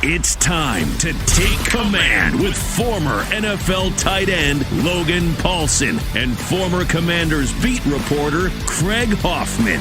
It's time to take command with former NFL tight end Logan Paulsen and former Commanders beat reporter Craig Hoffman.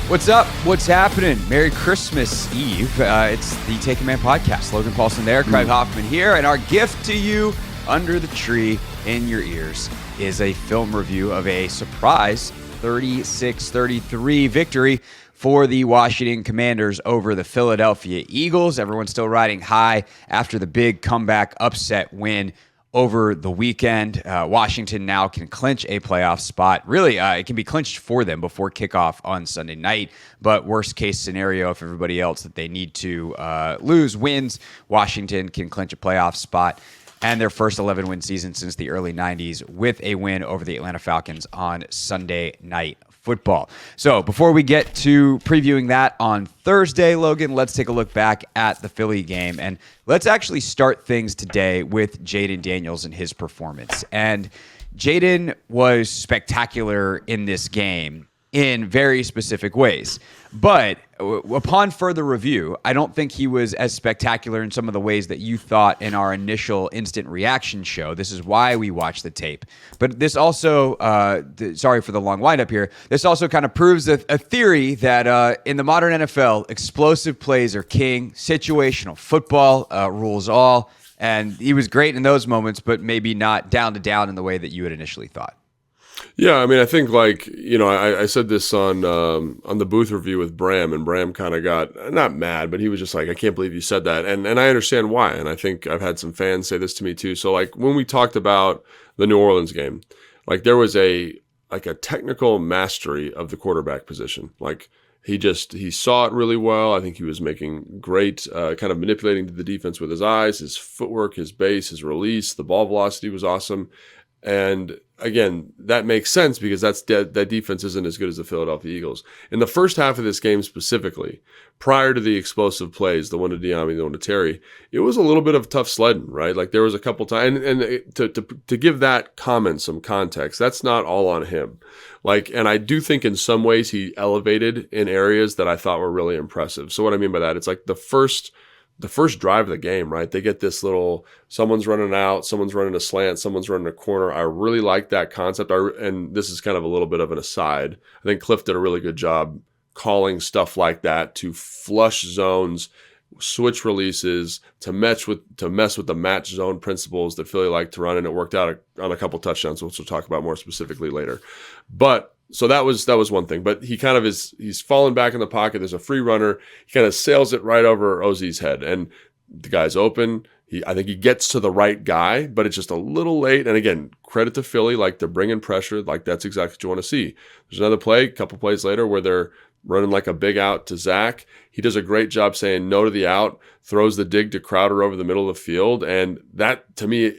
What's up? What's happening? Merry Christmas Eve. It's the Take Command podcast. Logan Paulsen there, Craig Hoffman here, and our gift to you under the tree in your ears is a film review of a surprise 36-33 victory for the Washington Commanders over the Philadelphia Eagles. Everyone's still riding high after the big comeback upset win over the weekend. Washington now can clinch a playoff spot. Really, it can be clinched for them before kickoff on Sunday night. But worst case scenario, if everybody else that they need to lose wins, Washington can clinch a playoff spot and their first 11-win season since the early 90s with a win over the Atlanta Falcons on Sunday Night Football. So before we get to previewing that on Thursday, Logan, let's take a look back at the Philly game. And let's actually start things today with Jayden Daniels and his performance. And Jayden was spectacular in this game in very specific ways. But upon further review, I don't think he was as spectacular in some of the ways that you thought in our initial instant reaction show. This is why we watched the tape. But this also, sorry for the long windup here, this also kind of proves a theory that in the modern NFL, explosive plays are king, situational football rules all, and he was great in those moments, but maybe not down to down in the way that you had initially thought. Yeah, I mean, I think I said this on the booth review with Bram, and Bram kind of got not mad, but he was just like, I can't believe you said that, and I understand why, and I think I've had some fans say this to me too. So like when we talked about the New Orleans game, like there was a technical mastery of the quarterback position. Like he saw it really well. I think he was making great kind of manipulating the defense with his eyes, his footwork, his base, his release, the ball velocity was awesome. And again, that makes sense because that defense isn't as good as the Philadelphia Eagles. In the first half of this game specifically, prior to the explosive plays, the one to Diami, the one to Terry, it was a little bit of tough sledding, right? Like there was a couple times, and to give that comment some context, that's not all on him. Like, and I do think in some ways he elevated in areas that I thought were really impressive. So what I mean by that, it's like the first drive of the game, right? They get this little, someone's running out, someone's running a slant, someone's running a corner. I really like that concept. And this is kind of a little bit of an aside. I think Cliff did a really good job calling stuff like that to flush zones, switch releases, to mess with the match zone principles that Philly like to run. And it worked out on a couple touchdowns, which we'll talk about more specifically later. But so that was one thing, but he kind of he's fallen back in the pocket. There's a free runner. He kind of sails it right over Ozzy's head, and the guy's open. I think he gets to the right guy, but it's just a little late. And again, credit to Philly, like they're bringing pressure. Like that's exactly what you want to see. There's another play, a couple plays later, where they're running like a big out to Zach. He does a great job saying no to the out, throws the dig to Crowder over the middle of the field. And that, to me,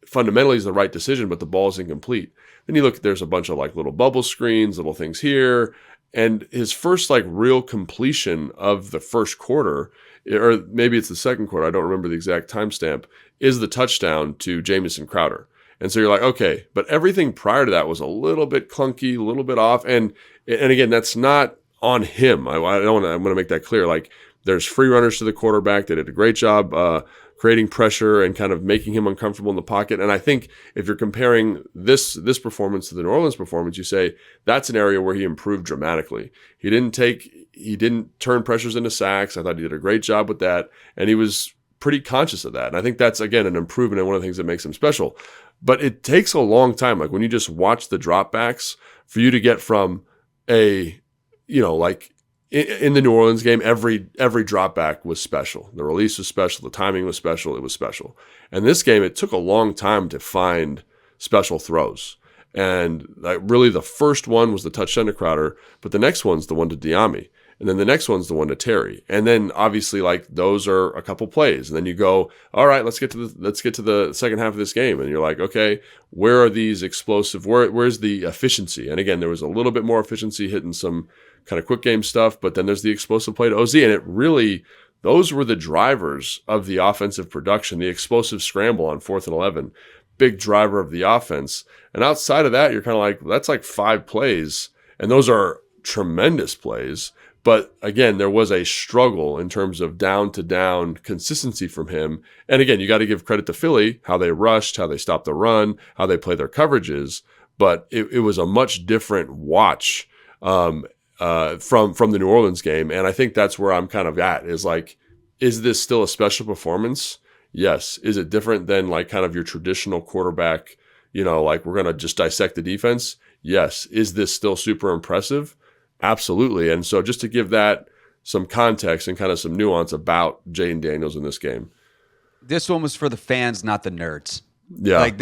fundamentally is the right decision, but the ball is incomplete. Then you look, there's a bunch of like little bubble screens, little things here. And his first like real completion of the first quarter, or maybe it's the second quarter, I don't remember the exact timestamp, is the touchdown to Jamison Crowder. And so you're like, okay, but everything prior to that was a little bit clunky, a little bit off. And again, that's not on him. I want to make that clear. Like there's free runners to the quarterback that did a great job creating pressure and kind of making him uncomfortable in the pocket. And I think if you're comparing this performance to the New Orleans performance, you say that's an area where he improved dramatically. He didn't turn pressures into sacks. I thought he did a great job with that. And he was pretty conscious of that. And I think that's, again, an improvement and one of the things that makes him special. But it takes a long time. Like when you just watch the dropbacks for you to get from like in the New Orleans game, every drop back was special. The release was special. The timing was special. It was special. And this game, it took a long time to find special throws. And really the first one was the touchdown to Crowder, but the next one's the one to Diami. And then the next one's the one to Terry. And then obviously like those are a couple plays. And then you go, all right, let's get to the second half of this game. And you're like, okay, where are these explosive? Where's the efficiency? And again, there was a little bit more efficiency hitting some kind of quick game stuff, but then there's the explosive play to OZ. And it really, those were the drivers of the offensive production, the explosive scramble on 4th and 11, big driver of the offense. And outside of that, you're kind of like, well, that's like 5 plays. And those are tremendous plays. But again, there was a struggle in terms of down-to-down consistency from him. And again, you got to give credit to Philly, how they rushed, how they stopped the run, how they play their coverages. But it was a much different watch from the New Orleans game. And I think that's where I'm kind of at, is like, is this still a special performance? Yes. Is it different than like kind of your traditional quarterback, like we're going to just dissect the defense? Yes. Is this still super impressive? Absolutely. And so just to give that some context and kind of some nuance about Jayden Daniels in this game. This one was for the fans, not the nerds. Yeah. Like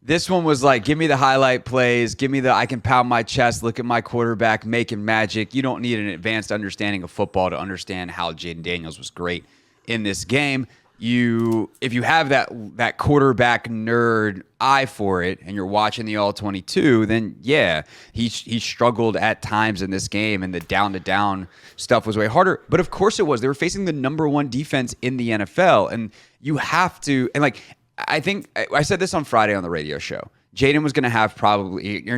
This one was like, give me the highlight plays, give me the I can pound my chest, look at my quarterback making magic. You don't need an advanced understanding of football to understand how Jayden Daniels was great in this game. If you have that quarterback nerd eye for it and you're watching the All-22, then yeah, he struggled at times in this game, and the down-to-down stuff was way harder. But of course it was. They were facing the number one defense in the NFL, and you have to, and like, I think I said this on Friday on the radio show, Jayden was going to have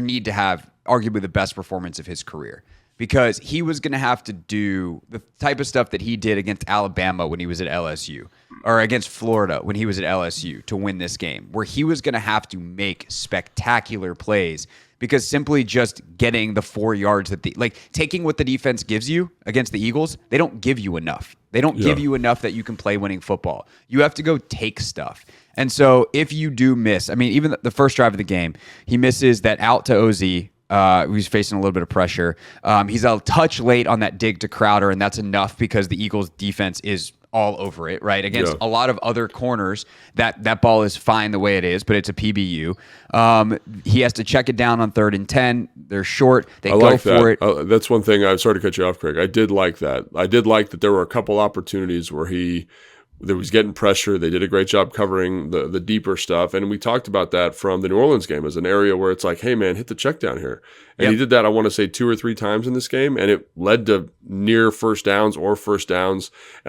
need to have arguably the best performance of his career, because he was going to have to do the type of stuff that he did against Alabama when he was at LSU, or against Florida when he was at LSU, to win this game, where he was going to have to make spectacular plays, because simply just getting the 4 yards taking what the defense gives you against the Eagles, they don't give you enough. They don't give you enough that you can play winning football. You have to go take stuff. And so if you do miss, I mean, even the first drive of the game, he misses that out to OZ. He's facing a little bit of pressure. He's a touch late on that dig to Crowder, and that's enough because the Eagles' defense is all over it, right? Against a lot of other corners, that ball is fine the way it is, but it's a PBU. He has to check it down on 3rd and 10. They're short. They go for it. That's one thing. I'm sorry to cut you off, Craig. I did like that. I did like that there were a couple opportunities where he was getting pressure. They did a great job covering the deeper stuff. And we talked about that from the New Orleans game as an area where it's like, hey, man, hit the check down here. And he did that, I want to say, 2 or 3 times in this game. And it led to near first downs. And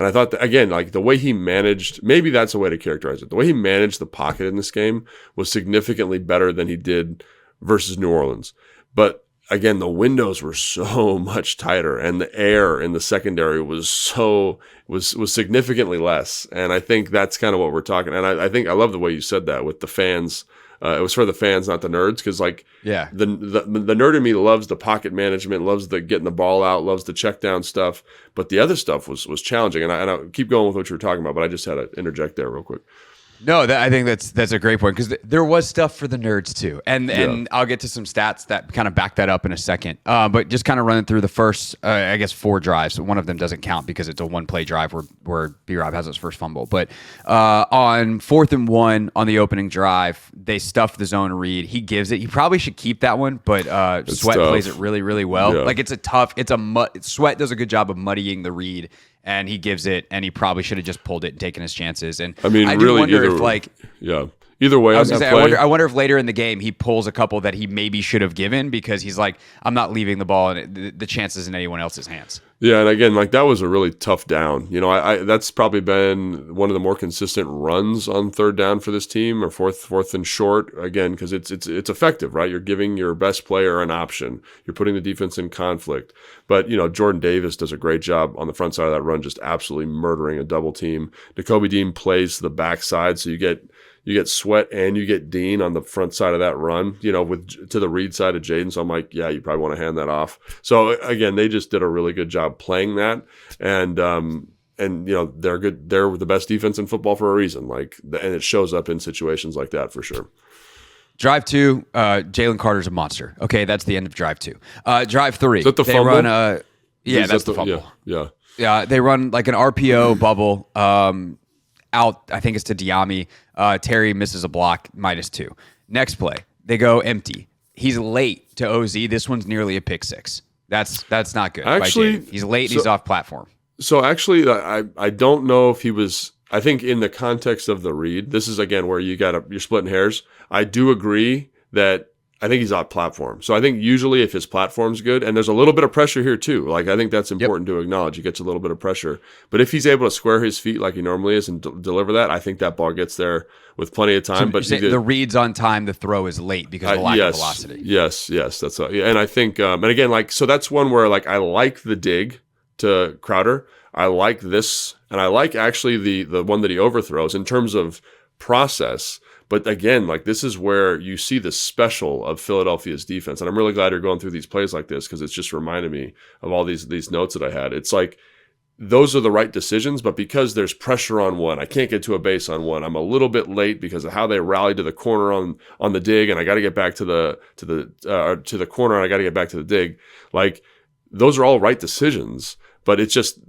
I thought, that, again, like the way he managed, maybe that's a way to characterize it. The way he managed the pocket in this game was significantly better than he did versus New Orleans. But again, the windows were so much tighter, and the air in the secondary was significantly less. And I think that's kind of what we're talking. And I think I love the way you said that with the fans. It was for the fans, not the nerds, because the nerd in me loves the pocket management, loves the getting the ball out, loves the check down stuff. But the other stuff was challenging. And I keep going with what you were talking about, but I just had to interject there real quick. No, I think that's a great point, because there was stuff for the nerds too, and I'll get to some stats that kind of back that up in a second. But just kind of running through the first, 4 drives. One of them doesn't count because it's a one-play drive where B-Rob has his first fumble. But on 4th and 1 on the opening drive, they stuff the zone read. He gives it. He probably should keep that one, but Sweat plays it really, really well. Yeah. Like Sweat does a good job of muddying the read. And he gives it, and he probably should have just pulled it and taken his chances. And I mean, I do wonder if either way, I wonder if later in the game he pulls a couple that he maybe should have given, because he's like, I'm not leaving the ball and the chances in anyone else's hands. Yeah, and again, like that was a really tough down. That's probably been one of the more consistent runs on 3rd down for this team, or fourth and short. Again, because it's effective, right? You're giving your best player an option. You're putting the defense in conflict. But Jordan Davis does a great job on the front side of that run, just absolutely murdering a double team. Nakobe Dean plays to the backside, so you get Sweat and you get Dean on the front side of that run, to the read side of Jayden. So I'm like, yeah, you probably want to hand that off. So again, they just did a really good job playing that. And they're good. They're the best defense in football for a reason. And it shows up in situations like that for sure. Drive 2, Jalen Carter's a monster. Okay, that's the end of drive 2. Drive 3. Is that the fumble? Run, that's the fumble. Yeah, they run like an RPO bubble out, I think it's to Diami. Terry misses a block, -2. Next play, they go empty. He's late to OZ. This one's nearly a pick 6. That's not good. Actually, he's late and he's off platform. So actually, I don't know if he was. I think in the context of the read, this is again where you're splitting hairs. I do agree that I think he's out platform. So I think usually if his platform's good, and there's a little bit of pressure here too. Like I think that's important to acknowledge. He gets a little bit of pressure, but if he's able to square his feet like he normally is and deliver that, I think that ball gets there with plenty of time. So but the reads on time, the throw is late because of the lack of velocity. Yes, that's and I think and again so that's one where I like the dig to Crowder. I like this, and I like actually the one that he overthrows in terms of process. But again, this is where you see the special of Philadelphia's defense. And I'm really glad you're going through these plays like this because it's just reminded me of all these notes that I had. It's those are the right decisions, but because there's pressure on one, I can't get to a base on one. I'm a little bit late because of how they rallied to the corner on the dig, and I got to get back to the corner, and I got to get back to the dig. Those are all right decisions, but it just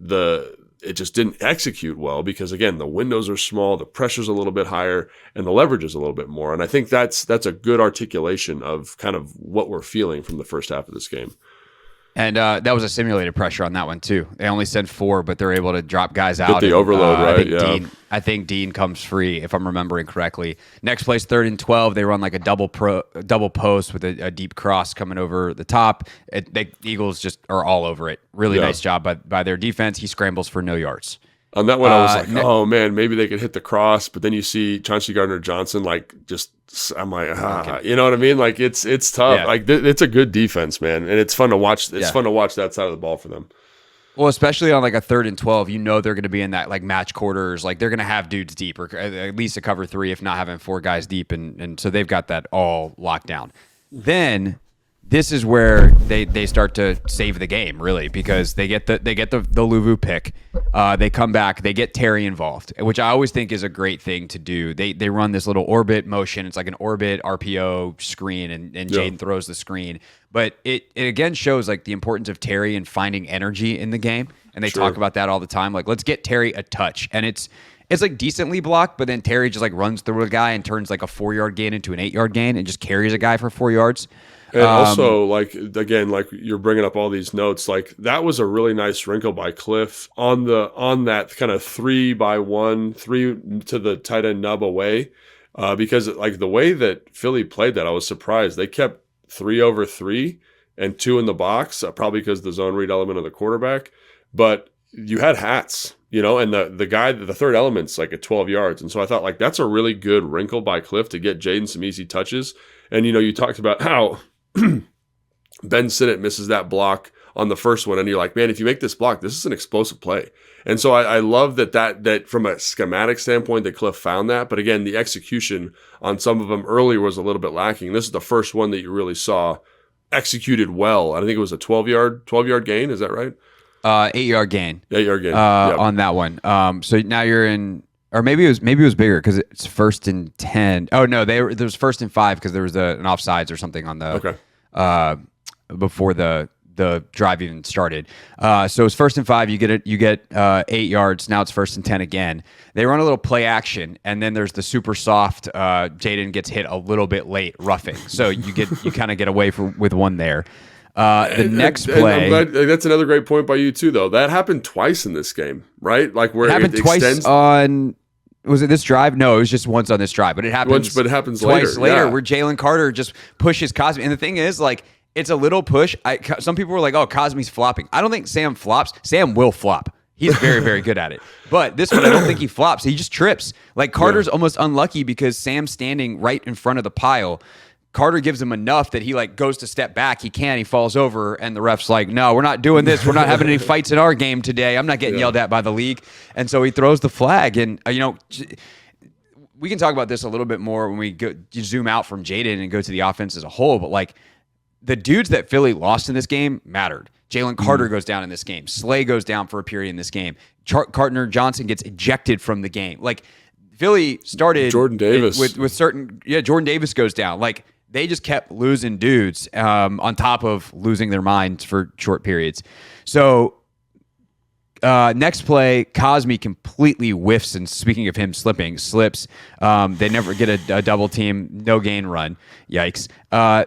didn't execute well because, again, the windows are small, the pressure's a little bit higher, and the leverage is a little bit more. And I think that's a good articulation of kind of what we're feeling from the first half of this game. And that was a simulated pressure on that one, too. They only sent 4, but they're able to drop guys out. Get the overload, right? I think Dean comes free, if I'm remembering correctly. Next place, 3rd and 12. They run a double post with a deep cross coming over the top. The Eagles just are all over it. Really nice job by their defense. He scrambles for no yards. On that one, I was oh, man, maybe they could hit the cross. But then you see Chauncey Gardner-Johnson, I'm like, you know what I mean? It's tough. Yeah. It's a good defense, man. And it's fun to watch. It's fun to watch that side of the ball for them. Well, especially on a 3rd and 12, they're going to be in that match quarters. They're going to have dudes deep, or at least a cover 3, if not having 4 guys deep. And so they've got that all locked down. Then this is where they start to save the game, really, because they get the Luvu pick. They come back, they get Terry involved, which I always think is a great thing to do. They run this little orbit motion. It's like an orbit RPO screen, and Jayden throws the screen. But it again shows the importance of Terry and finding energy in the game. And they talk about that all the time. Let's get Terry a touch. And it's decently blocked, but then Terry just runs through a guy and turns a 4-yard gain into an 8-yard gain and just carries a guy for 4 yards. And also, again, you're bringing up all these notes. That was a really nice wrinkle by Cliff on that kind of 3-by-1, 3 to the tight end nub away, because the way that Philly played that, I was surprised. They kept 3 over 3 and 2 in the box, probably because the zone read element of the quarterback. But you had hats, and the guy, the third element's at 12 yards, and so I thought that's a really good wrinkle by Cliff to get Jayden some easy touches. And you talked about how Ben Sinnott misses that block on the first one, and you're like, man, if you make this block, this is an explosive play. And so I love that from a schematic standpoint that Cliff found that. But again, the execution on some of them earlier was a little bit lacking. This is the first one that you really saw executed well. I think it was a 12-yard gain. Is that right? 8-yard gain. 8-yard gain on that one. So now you're in. Or maybe it was bigger because it's 1st and 10. Oh no, there was 1st and 5 because there was an offsides or something on the before the drive even started. So it's 1st and 5. You get 8 yards. Now it's 1st and 10 again. They run a little play action, and then there's the super soft. Jayden gets hit a little bit late, roughing. So you kind of get away with one there. The next play. I'm glad, that's another great point by you too, though. That happened twice in this game, right? Where it happened twice extends on. Was it this drive? No, it was just once on this drive. But it happens. But it happens twice later where Jalen Carter just pushes Cosmi. And the thing is, it's a little push. Some people were like, "Oh, Cosmi's flopping." I don't think Sam flops. Sam will flop. He's very, very good at it. But this one, I don't think he flops. He just trips. Carter's almost unlucky because Sam's standing right in front of the pile. Carter gives him enough that he goes to step back. He falls over, and the ref's like, no, we're not doing this. We're not having any fights in our game today. I'm not getting yelled at by the league. And so he throws the flag. And, we can talk about this a little bit more when we zoom out from Jayden and go to the offense as a whole. But, the dudes that Philly lost in this game mattered. Jalen Carter goes down in this game. Slay goes down for a period in this game. Gardner-Johnson gets ejected from the game. Philly started Jordan Davis with certain Jordan Davis goes down. They just kept losing dudes on top of losing their minds for short periods. So next play, Cosmi completely whiffs, and speaking of him slips. They never get a double team, no gain run. Yikes.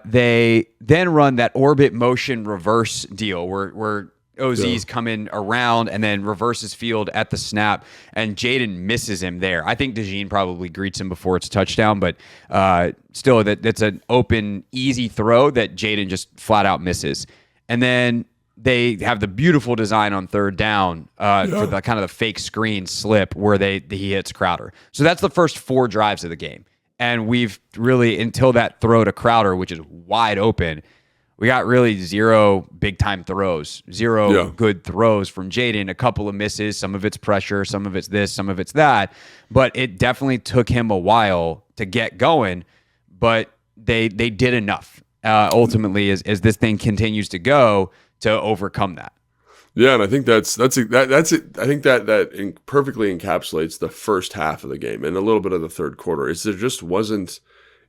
They then run that orbit motion reverse deal where OZ's coming around and then reverses field at the snap, and Jayden misses him there. I think DeJean probably greets him before it's a touchdown, but still, that's an open, easy throw that Jayden just flat out misses. And then they have the beautiful design on third down for the kind of the fake screen slip where he hits Crowder. So that's the first 4 drives of the game. And we've really, until that throw to Crowder, which is wide open, we got really 0 big-time throws, 0 good throws from Jayden, a couple of misses. Some of it's pressure, some of it's this, some of it's that. But it definitely took him a while to get going, but they did enough ultimately as this thing continues to go to overcome that. Yeah, and I think that's it. I think that perfectly encapsulates the first half of the game and a little bit of the third quarter. There just wasn't.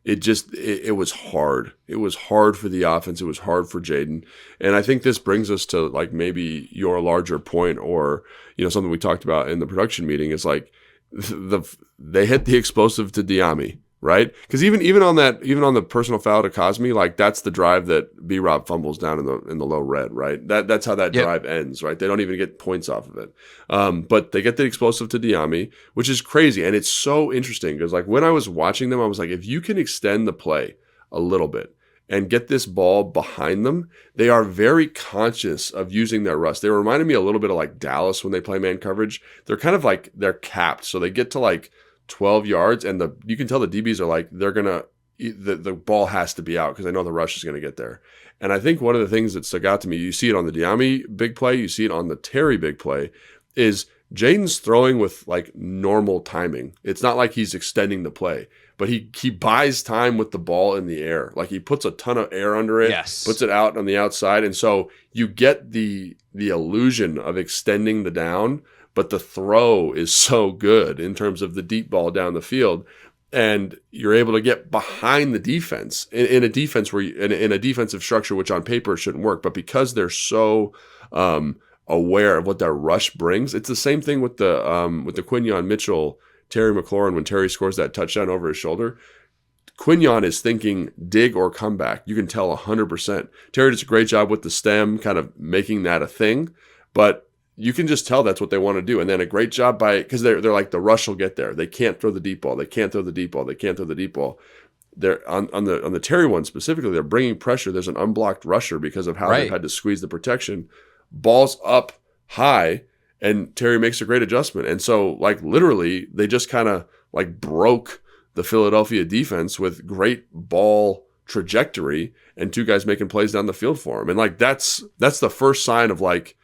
It was hard. It was hard for the offense. It was hard for Jayden. And I think this brings us to like maybe your larger point, or something we talked about in the production meeting is like they hit the explosive to Diami, right? Because even on the personal foul to Cosme, like that's the drive that B-Rob fumbles down in the low red, right? That's how that drive ends, right? They don't even get points off of it. But they get the explosive to Diami, which is crazy. And it's so interesting because like when I was watching them, I was like, if you can extend the play a little bit and get this ball behind them, they are very conscious of using their rust. They reminded me a little bit of like Dallas when they play man coverage. They're kind of like, they're capped. So they get to like 12 yards, and you can tell the DBs are like, they're going to, the ball has to be out because I know the rush is going to get there. And I think one of the things that stuck out to me, you see it on the Diami big play, you see it on the Terry big play, is Jayden's throwing with like normal timing. It's not like he's extending the play, but he buys time with the ball in the air. Like he puts a ton of air under it, puts it out on the outside. And so you get the illusion of extending the down, but the throw is so good in terms of the deep ball down the field. And you're able to get behind the defense in a defense where in a defensive structure, which on paper shouldn't work, but because they're so aware of what their rush brings, it's the same thing with the Quinyon Mitchell, Terry McLaurin, when Terry scores that touchdown over his shoulder. Quinyon is thinking dig or comeback. You can tell 100%. Terry does a great job with the stem, kind of making that a thing, but you can just tell that's what they want to do. And then a great job because they're like, the rush will get there. They can't throw the deep ball. They can't throw the deep ball. They can't throw the deep ball. They're on the Terry one specifically, they're bringing pressure. There's an unblocked rusher because of how they've had to squeeze the protection. Ball's up high, and Terry makes a great adjustment. And so like literally they just kind of like broke the Philadelphia defense with great ball trajectory and 2 guys making plays down the field for him. And like that's the first sign of like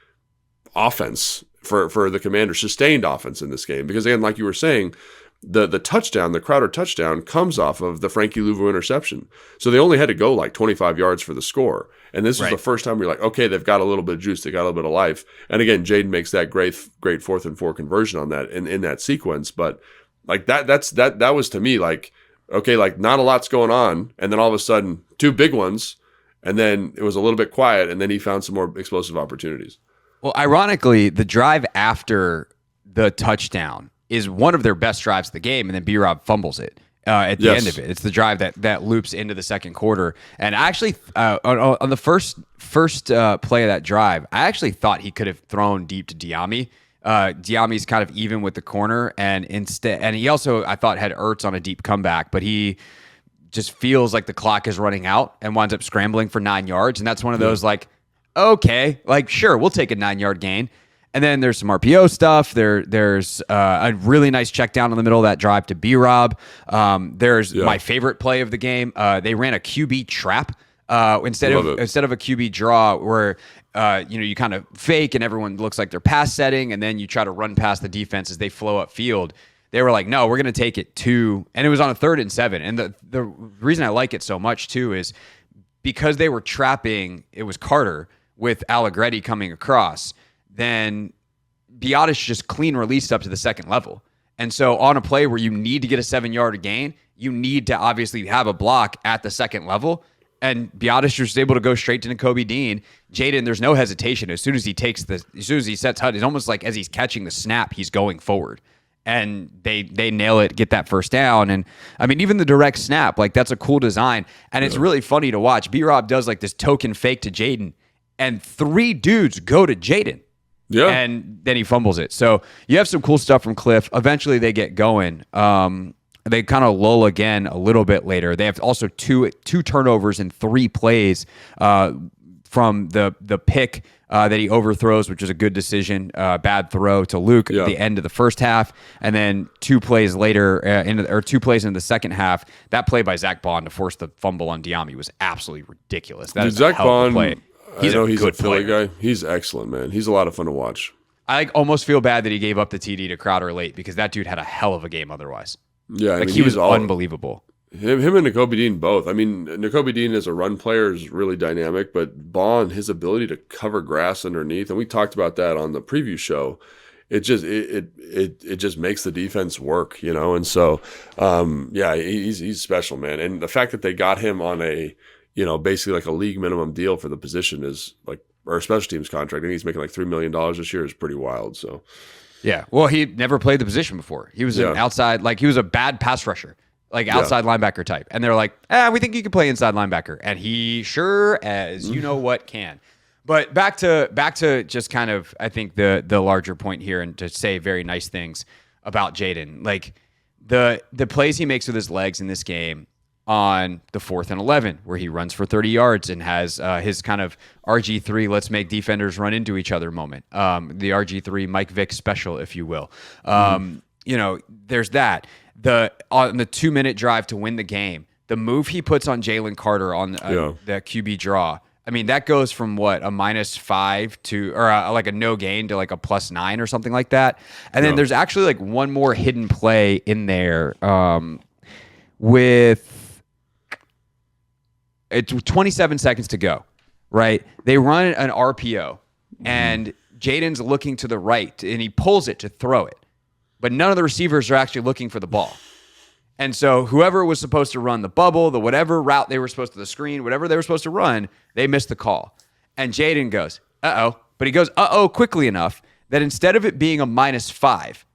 offense for the Commanders, sustained offense in this game. Because again, like you were saying, the touchdown, the Crowder touchdown, comes off of the Frankie Louvu interception. So they only had to go like 25 yards for the score. And this is the first time you're like, okay, they've got a little bit of juice, they got a little bit of life. And again, Jayden makes that great 4th and 4 conversion on that in that sequence. But like that was to me like, okay, like not a lot's going on, and then all of a sudden 2 big ones, and then it was a little bit quiet, and then he found some more explosive opportunities. Well, ironically, the drive after the touchdown is one of their best drives of the game, and then B-Rob fumbles it at the end of it. It's the drive that loops into the second quarter. And actually, on the first play of that drive, I actually thought he could have thrown deep to Diami. Diami's kind of even with the corner, and he also, I thought, had Ertz on a deep comeback, but he just feels like the clock is running out and winds up scrambling for 9 yards. And that's one of those like, okay, like sure, we'll take a 9-yard gain. And then there's some RPO stuff. There's a really nice check down in the middle of that drive to B-Rob. There's my favorite play of the game. They ran a QB trap instead of a QB draw, where you kind of fake and everyone looks like they're pass setting, and then you try to run past the defense as they flow up field. They were like, no, we're going to take it and it was on a 3rd and 7. And the reason I like it so much too is because they were trapping, it was Carter with Allegretti coming across, then Biotis just clean released up to the second level. And so on a play where you need to get a 7-yard gain, you need to obviously have a block at the second level. And Biotis was able to go straight to Nakobe Dean. Jayden, there's no hesitation. As soon as he sets HUD, it's almost like as he's catching the snap, he's going forward. And they nail it, get that first down. And I mean, even the direct snap, like that's a cool design. And it's really funny to watch. B-Rob does like this token fake to Jayden, and 3 dudes go to Jayden. Yeah. And then he fumbles it. So you have some cool stuff from Cliff. Eventually they get going. They kind of lull again a little bit later. They have also two turnovers in 3 plays from the pick that he overthrows, which is a good decision. Bad throw to Luke at the end of the first half, and then 2 plays later, 2 plays in the second half. That play by Zach Bond to force the fumble on Diami was absolutely ridiculous. That is Zach a hell of a play. Bond, he's a Philly guy. He's excellent, man. He's a lot of fun to watch. I almost feel bad that he gave up the TD to Crowder late because that dude had a hell of a game otherwise. Yeah, I mean, he was unbelievable. Him and Nakobe Dean both. I mean, Nakobe Dean as a run player is really dynamic, but Bond, his ability to cover grass underneath, and we talked about that on the preview show. It just makes the defense work, you know. And so, he's special, man. And the fact that they got him on a, basically like a league minimum deal for the position is like, or a special teams contract. I think he's making like $3 million this year is pretty wild. So. Yeah, well, he never played the position before. He was an outside, he was a bad pass rusher, outside linebacker type. And they're like, we think you can play inside linebacker. And he sure as you know what can. But back to just kind of, I think, the larger point here, and to say very nice things about Jayden. Like the plays he makes with his legs in this game on the 4th and 11, where he runs for 30 yards and has his kind of RG3, let's make defenders run into each other moment. The RG3 Mike Vick special, if you will. There's that. On the 2-minute drive to win the game, the move he puts on Jalen Carter on the QB draw. I mean, that goes from what, a -5 to, or like a no gain to like a +9 or something like that. And then there's actually like one more hidden play in there with it's 27 seconds to go, right? They run an RPO, and Jayden's looking to the right, and he pulls it to throw it. But none of the receivers are actually looking for the ball. And so whoever was supposed to run the bubble, the whatever route they were supposed to, the screen, whatever they were supposed to run, they missed the call. And Jayden goes, uh-oh. But he goes, uh-oh, quickly enough that instead of it being a -5,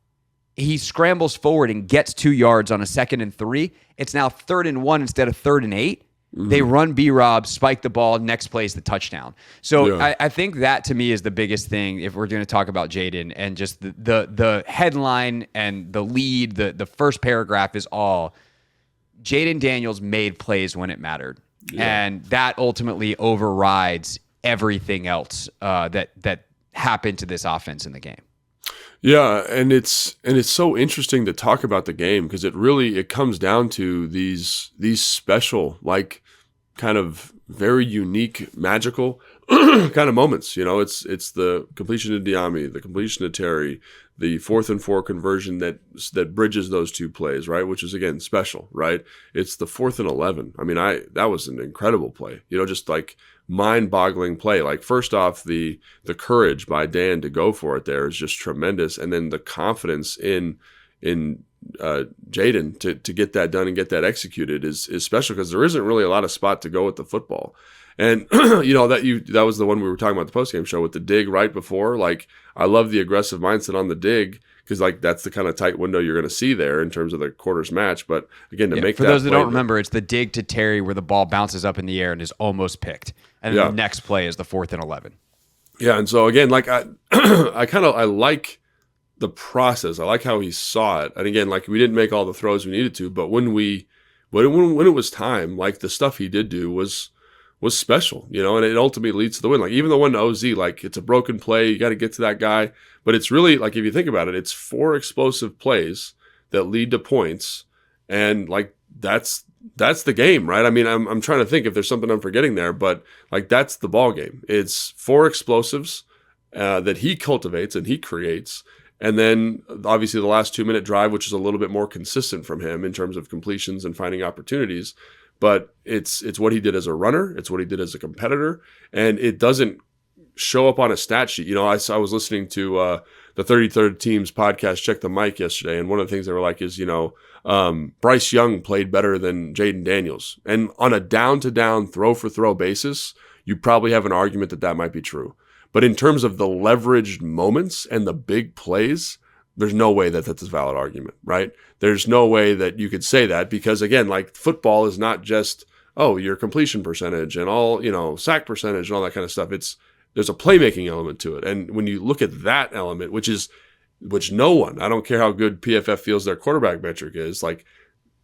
he scrambles forward and gets 2 yards on a 2nd and 3. It's now 3rd and 1 instead of 3rd and 8. They run B-Rob, spike the ball, next play is the touchdown. So I think that to me is the biggest thing if we're going to talk about Jayden, and just the headline and the lead, the first paragraph is all Jayden Daniels made plays when it mattered. Yeah. And that ultimately overrides everything else that happened to this offense in the game. Yeah, and it's so interesting to talk about the game because it comes down to these special, like, kind of very unique, magical kind of moments. It's the completion to Diami, the completion to Terry, the 4th and 4 conversion that bridges those 2 plays, right? Which is again special, right? It's the 4th and 11. I mean, that was an incredible play. Just like mind-boggling play. Like, first off, the courage by Dan to go for it there is just tremendous, and then the confidence in Jayden to get that done and get that executed is special because there isn't really a lot of spot to go with the football. And that was the one we were talking about the postgame show with the dig right before. Like, I love the aggressive mindset on the dig because like that's the kind of tight window you're going to see there in terms of the quarters match. But again, to make for that those that play, don't remember, it's the dig to Terry where the ball bounces up in the air and is almost picked, and then the next play is the 4th and 11. Yeah, and so again, like I like the process. I like how he saw it. And again, like we didn't make all the throws we needed to, but when it was time, like the stuff he did do was special, and it ultimately leads to the win. Like even the one to OZ, like it's a broken play. You got to get to that guy. But it's really like, if you think about it, it's 4 explosive plays that lead to points. And like, that's the game, right? I mean, I'm trying to think if there's something I'm forgetting there, but like that's the ball game. It's 4 explosives that he cultivates and he creates. And then obviously the last 2-minute drive, which is a little bit more consistent from him in terms of completions and finding opportunities. But it's what he did as a runner. It's what he did as a competitor. And it doesn't show up on a stat sheet. I was listening to the 33rd Team's podcast, Check the Mic, yesterday. And one of the things they were like is, Bryce Young played better than Jayden Daniels. And on a down-to-down, throw-for-throw basis, you probably have an argument that might be true. But in terms of the leveraged moments and the big plays, there's no way that that's a valid argument, right? There's no way that you could say that because, again, like football is not just, your completion percentage and all, sack percentage and all that kind of stuff. there's a playmaking element to it. And when you look at that element, which no one, I don't care how good PFF feels their quarterback metric is, like,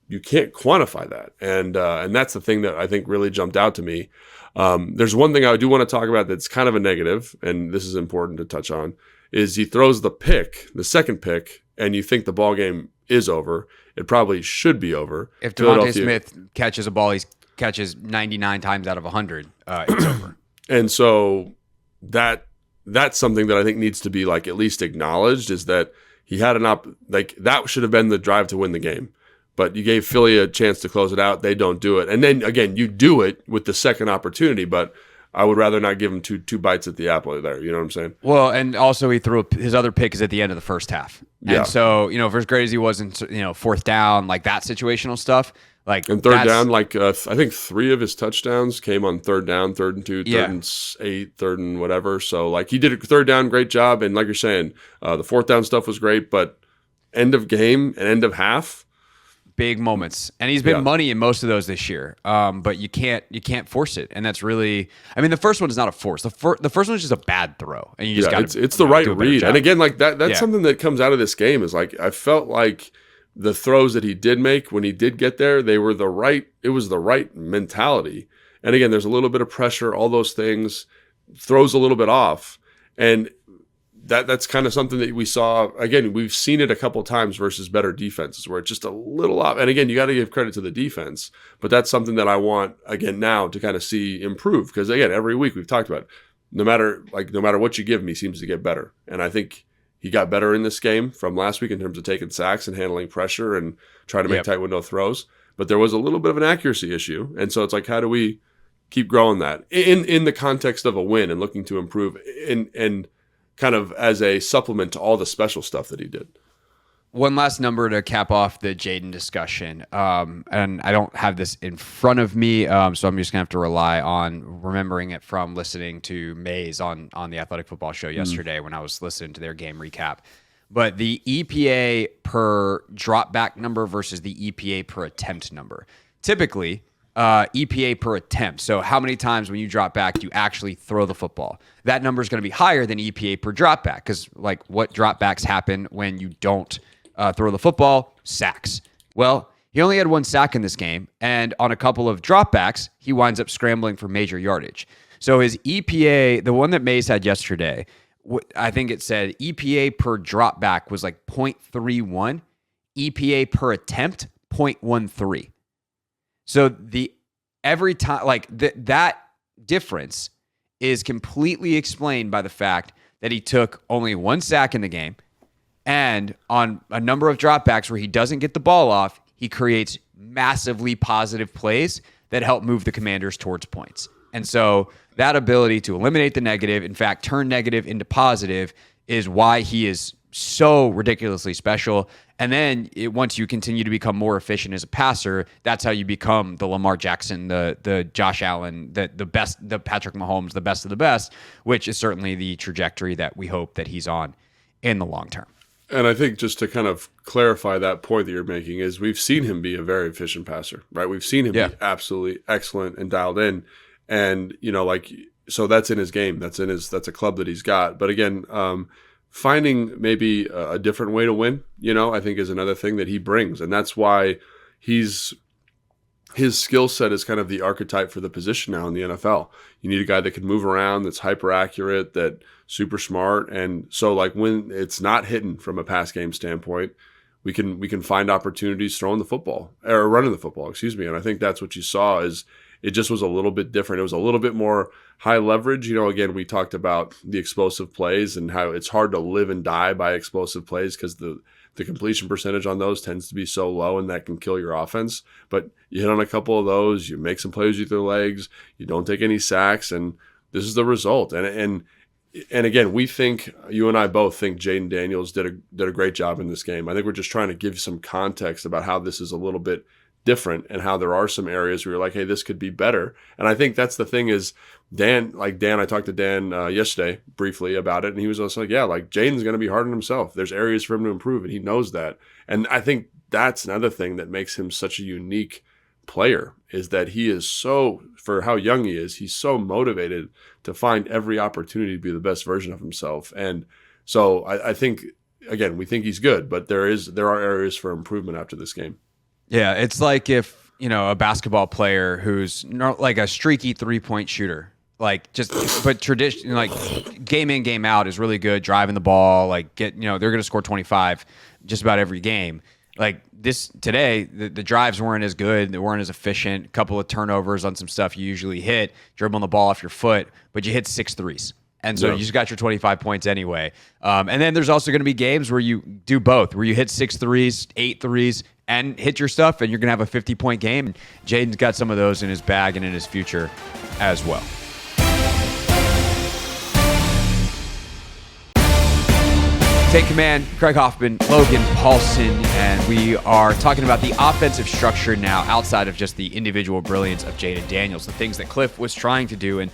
you can't quantify that. And that's the thing that I think really jumped out to me. There's one thing I do want to talk about that's kind of a negative, and this is important to touch on, is he throws the second pick, and you think the ball game is over. It probably should be over. If Devontae Smith catches a ball, he catches 99 times out of 100, it's over. And so that's something that I think needs to be like at least acknowledged, is that he had that should have been the drive to win the game. But you gave Philly a chance to close it out. They don't do it. And then, again, you do it with the second opportunity, but I would rather not give him two bites at the apple there. You know what I'm saying? Well, and also he threw his other pick is at the end of the first half. Yeah. And so, for as great as he was in, fourth down, like that situational stuff. And third down, I think 3 of his touchdowns came on third down, 3rd and 2, 3rd and 8, 3rd and whatever. So, he did a third down, great job. And like you're saying, the fourth down stuff was great, but end of game and end of half, big moments, and he's been money in most of those this year. But you can't force it, and that's really. I mean, the first one is not a force. The first one is just a bad throw, and you just got it's the right read. And again, that's something that comes out of this game is I felt like the throws that he did make when he did get there, they were it was the right mentality. And again, there's a little bit of pressure, all those things, throws a little bit off, and that's kind of something that we saw. Again, we've seen it a couple of times versus better defenses where it's just a little off. And again, you got to give credit to the defense, but that's something that I want again now to kind of see improve. Because again, every week we've talked about it. No matter what you give him, he seems to get better. And I think he got better in this game from last week in terms of taking sacks and handling pressure and trying to make tight window throws. But there was a little bit of an accuracy issue. And so it's like, how do we keep growing that in the context of a win and looking to improve and kind of as a supplement to all the special stuff that he did. One last number to cap off the Jayden discussion. And I don't have this in front of me, so I'm just going to have to rely on remembering it from listening to Mays on the Athletic Football Show yesterday when I was listening to their game recap. But the EPA per drop back number versus the EPA per attempt number. Typically, EPA per attempt. So how many times when you drop back, you actually throw the football? That number is going to be higher than EPA per drop back because what drop backs happen when you don't throw the football? Sacks. Well, he only had 1 sack in this game, and on a couple of dropbacks, he winds up scrambling for major yardage. So his EPA, the one that Mays had yesterday, I think it said EPA per dropback was 0.31, EPA per attempt 0.13. So every time that difference is completely explained by the fact that he took only 1 sack in the game, and on a number of dropbacks where he doesn't get the ball off, he creates massively positive plays that help move the Commanders towards points. And so that ability to eliminate the negative, in fact, turn negative into positive, is why he is so ridiculously special. And then once you continue to become more efficient as a passer, that's how you become the Lamar Jackson, the Josh Allen, the best, the Patrick Mahomes, the best of the best, which is certainly the trajectory that we hope that he's on in the long term. And I think just to kind of clarify that point that you're making is we've seen him be a very efficient passer, right? We've seen him be absolutely excellent and dialed in. And, so that's in his game. That's a club that he's got. But again, finding maybe a different way to win, I think is another thing that he brings. And that's why his skill set is kind of the archetype for the position now in the NFL. You need a guy that can move around, that's hyper accurate, that super smart. And so when it's not hitting from a pass game standpoint, we can find opportunities throwing the football or running the football, And I think that's what you saw is it just was a little bit different. It was a little bit more high leverage. Again, we talked about the explosive plays and how it's hard to live and die by explosive plays because the completion percentage on those tends to be so low and that can kill your offense. But you hit on a couple of those, you make some plays with your legs, you don't take any sacks, and this is the result. And again, you and I both think Jayden Daniels did a great job in this game. I think we're just trying to give some context about how this is a little bit different and how there are some areas where you're like, hey, this could be better. And I think that's the thing is Dan, I talked to Dan yesterday briefly about it, and he was also like, yeah, Jayden's going to be hard on himself. There's areas for him to improve, and he knows that. And I think that's another thing that makes him such a unique player is that he is so, for how young he is, he's so motivated to find every opportunity to be the best version of himself. And so I think, again, we think he's good, but there are areas for improvement after this game. Yeah, it's like if, a basketball player who's not like a streaky 3-point shooter, but tradition, like game in, game out is really good, driving the ball, they're going to score 25 just about every game. Like this today, the drives weren't as good, they weren't as efficient, a couple of turnovers on some stuff you usually hit, dribbling the ball off your foot, but you hit 6 threes. And so you just got your 25 points anyway. And then there's also going to be games where you do both, where you hit 6 threes, 8 threes, and hit your stuff, and you're going to have a 50-point game. And Jayden's got some of those in his bag and in his future as well. Take command, Craig Hoffman, Logan Paulson, and we are talking about the offensive structure now outside of just the individual brilliance of Jayden Daniels, the things that Cliff was trying to do. And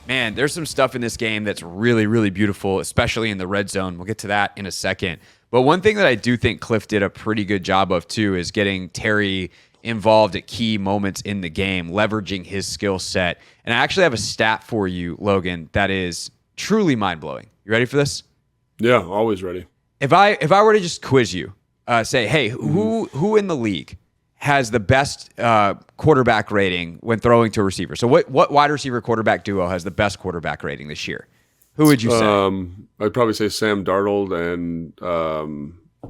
man, there's some stuff in this game that's really, really beautiful, especially in the red zone. We'll get to that in a second. But one thing that I do think Cliff did a pretty good job of too is getting Terry involved at key moments in the game, leveraging his skill set. And I actually have a stat for you, Logan, that is truly mind-blowing. You ready for this? Yeah, always ready. If I were to just quiz you, say, hey, who in the league has the best quarterback rating when throwing to a receiver? So what wide receiver quarterback duo has the best quarterback rating this year? Who would you say? I'd probably say Sam Darnold and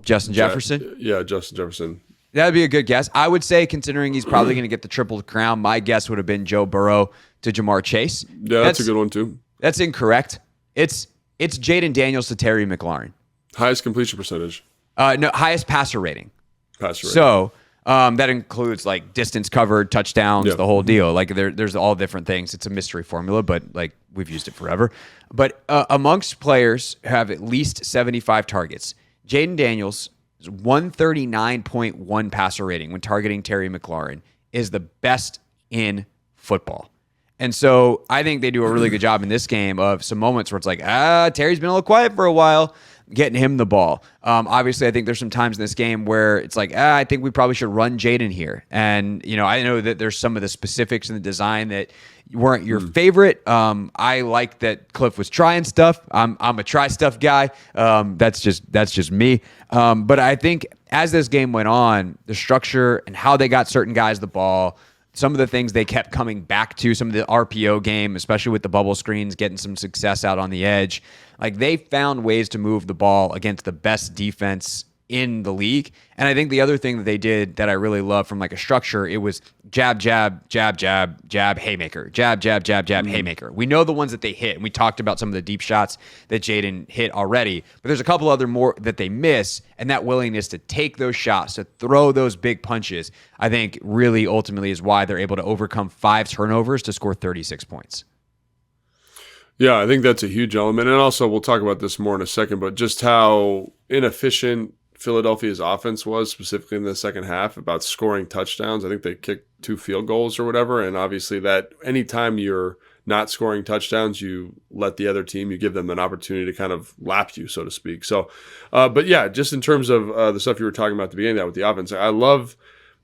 Justin Jefferson? Justin Jefferson. That'd be a good guess. I would say, considering he's probably going to get the triple crown, my guess would have been Joe Burrow to Jamar Chase. Yeah, that's a good one too. That's incorrect. It's Jayden Daniels to Terry McLaurin. Highest completion percentage. No, highest passer rating. Passer rating. So that includes like distance covered, touchdowns, the whole deal. Like there's all different things. It's a mystery formula, but like we've used it forever. But amongst players who have at least 75 targets, Jayden Daniels' 139.1 passer rating when targeting Terry McLaurin is the best in football. And so I think they do a really good job in this game of some moments where it's like, Terry's been a little quiet for a while, getting him the ball. Obviously, I think there's some times in this game where it's like, I think we probably should run Jayden here. And, I know that there's some of the specifics in the design that weren't your favorite. I like that Cliff was trying stuff. I'm a try stuff guy. That's just me. But I think as this game went on, the structure and how they got certain guys the ball, some of the things they kept coming back to, some of the RPO game, especially with the bubble screens, getting some success out on the edge. Like they found ways to move the ball against the best defense in the league. And I think the other thing that they did that I really love from like a structure, it was jab, jab, jab, jab, jab, haymaker, jab, jab, jab, jab, haymaker. We know the ones that they hit, and we talked about some of the deep shots that Jayden hit already, but there's a couple other more that they miss, and that willingness to take those shots, to throw those big punches, I think really ultimately is why they're able to overcome 5 turnovers to score 36 points. Yeah, I think that's a huge element. And also, we'll talk about this more in a second, but just how inefficient Philadelphia's offense was, specifically in the second half, about scoring touchdowns. I think they kicked 2 field goals or whatever. And obviously that anytime you're not scoring touchdowns, you let the other team, you give them an opportunity to kind of lap you, so to speak. So, but yeah, just in terms of the stuff you were talking about at the beginning of that with the offense, I love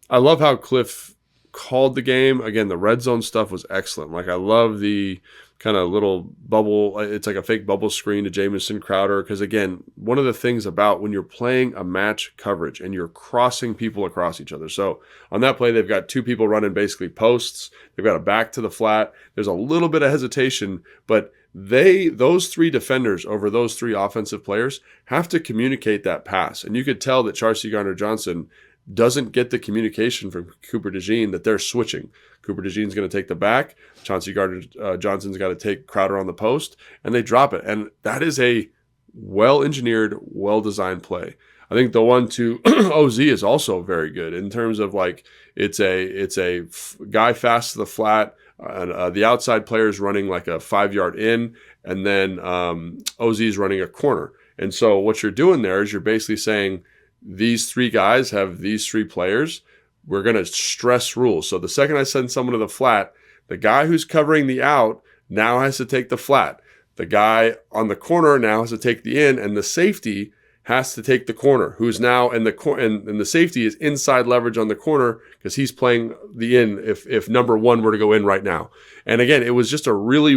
how Cliff called the game. Again, the red zone stuff was excellent. Like I love the kind of little bubble. It's like a fake bubble screen to Jamison Crowder. Because again, one of the things about when you're playing a match coverage and you're crossing people across each other. So on that play, they've got 2 people running basically posts. They've got a back to the flat. There's a little bit of hesitation, but those 3 defenders over those 3 offensive players have to communicate that pass. And you could tell that Chauncey Gardner-Johnson doesn't get the communication from Cooper DeJean that they're switching. Cooper DeJean's going to take the back. Chauncey Gardner-Johnson's got to take Crowder on the post, and they drop it. And that is a well-engineered, well-designed play. I think the one to OZ is also very good in terms of like it's a guy fast to the flat. The outside player is running like a 5-yard in, and then OZ is running a corner. And so what you're doing there is you're basically saying these 3 guys have these 3 players. We're going to stress rules. So the second I send someone to the flat, the guy who's covering the out now has to take the flat. The guy on the corner now has to take the in, and the safety has to take the corner, who's now and the safety is inside leverage on the corner because he's playing the in if number one were to go in right now. And again, it was just a really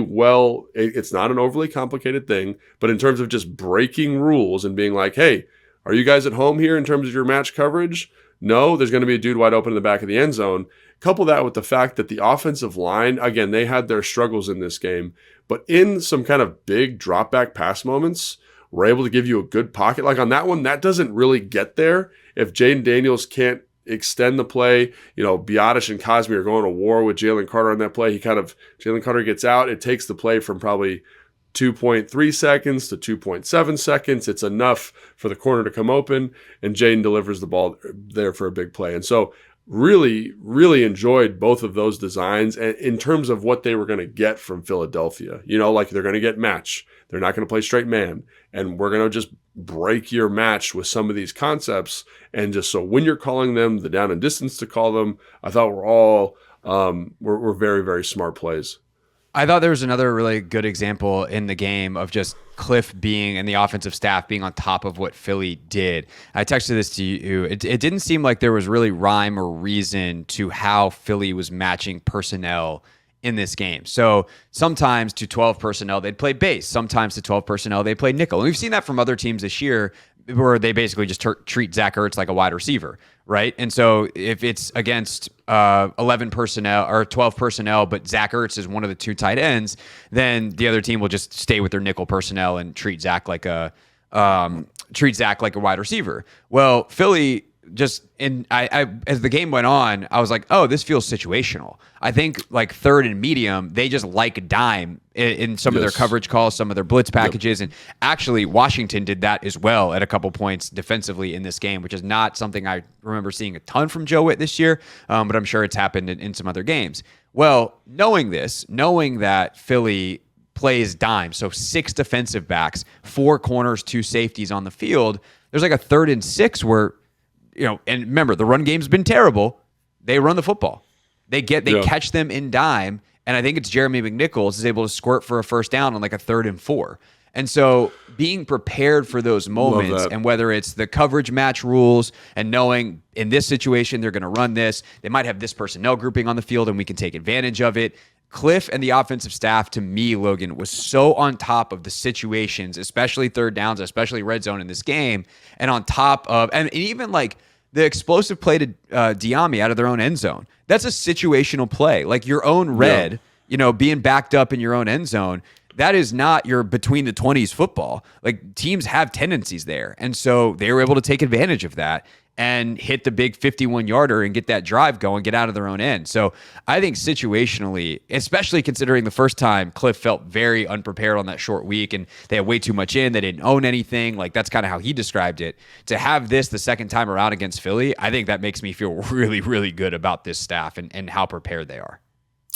it's not an overly complicated thing, but in terms of just breaking rules and being like, hey, are you guys at home here in terms of your match coverage? No, there's going to be a dude wide open in the back of the end zone. Couple that with the fact that the offensive line, again, they had their struggles in this game, but in some kind of big drop back pass moments, we're able to give you a good pocket. Like on that one, that doesn't really get there. If Jayden Daniels can't extend the play, Biotish and Cosme are going to war with Jalen Carter on that play. Jalen Carter gets out. It takes the play from probably 2.3 seconds to 2.7 seconds. It's enough for the corner to come open, and Jayden delivers the ball there for a big play. And so really, really enjoyed both of those designs and in terms of what they were going to get from Philadelphia. Like they're going to get match. They're not going to play straight man. And we're going to just break your match with some of these concepts. And just so when you're calling them, the down and distance to call them, I thought were all were very, very smart plays. I thought there was another really good example in the game of just Cliff being and the offensive staff being on top of what Philly did. I texted this to you. It didn't seem like there was really rhyme or reason to how Philly was matching personnel in this game. So sometimes to 12 personnel, they'd play base. Sometimes to 12 personnel, they play nickel. And we've seen that from other teams this year where they basically just treat Zach Ertz like a wide receiver, right? And so if it's against 11 personnel or 12 personnel, but Zach Ertz is one of the two tight ends, then the other team will just stay with their nickel personnel and treat Zach like a wide receiver. Well, Philly I as the game went on, I was like, oh, this feels situational. I think like third and medium, they just like dime in some of their coverage calls, some of their blitz packages. And actually Washington did that as well at a couple points defensively in this game, which is not something I remember seeing a ton from Joe Witt this year. But I'm sure it's happened in some other games. Well, knowing that Philly plays dime, so 6 defensive backs, 4 corners, 2 safeties on the field, there's like a 3rd and 6 where, and remember, the run game's been terrible. They run the football. They catch them in dime, and I think it's Jeremy McNichols is able to squirt for a first down on like a 3rd and 4. And so being prepared for those moments, and whether it's the coverage match rules and knowing in this situation they're going to run this, they might have this personnel grouping on the field and we can take advantage of it. Cliff and the offensive staff, to me, Logan, was so on top of the situations, especially third downs, especially red zone in this game, and on top of, and even like the explosive play to Diami out of their own end zone. That's a situational play. Like your own red, being backed up in your own end zone, that is not your between the 20s football. Like teams have tendencies there. And so they were able to take advantage of that and hit the big 51-yarder and get that drive going, get out of their own end. So I think situationally, especially considering the first time Cliff felt very unprepared on that short week and they had way too much in, they didn't own anything. Like that's kind of how he described it. To have this the second time around against Philly, I think that makes me feel really, really good about this staff and how prepared they are.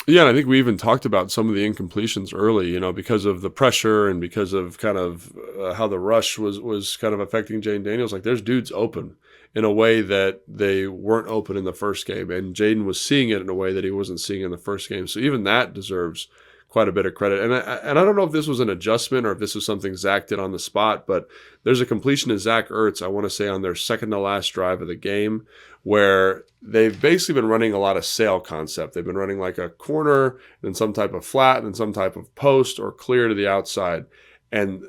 Yeah, and I think we even talked about some of the incompletions early, because of the pressure and because of kind of how the rush was kind of affecting Jayden Daniels. Like there's dudes open in a way that they weren't open in the first game, and Jayden was seeing it in a way that he wasn't seeing in the first game. So even that deserves quite a bit of credit. And I don't know if this was an adjustment or if this was something Zach did on the spot, but there's a completion to Zach Ertz, I want to say on their second to last drive of the game, where they've basically been running a lot of sail concept. They've been running like a corner, then some type of flat, then some type of post or clear to the outside. And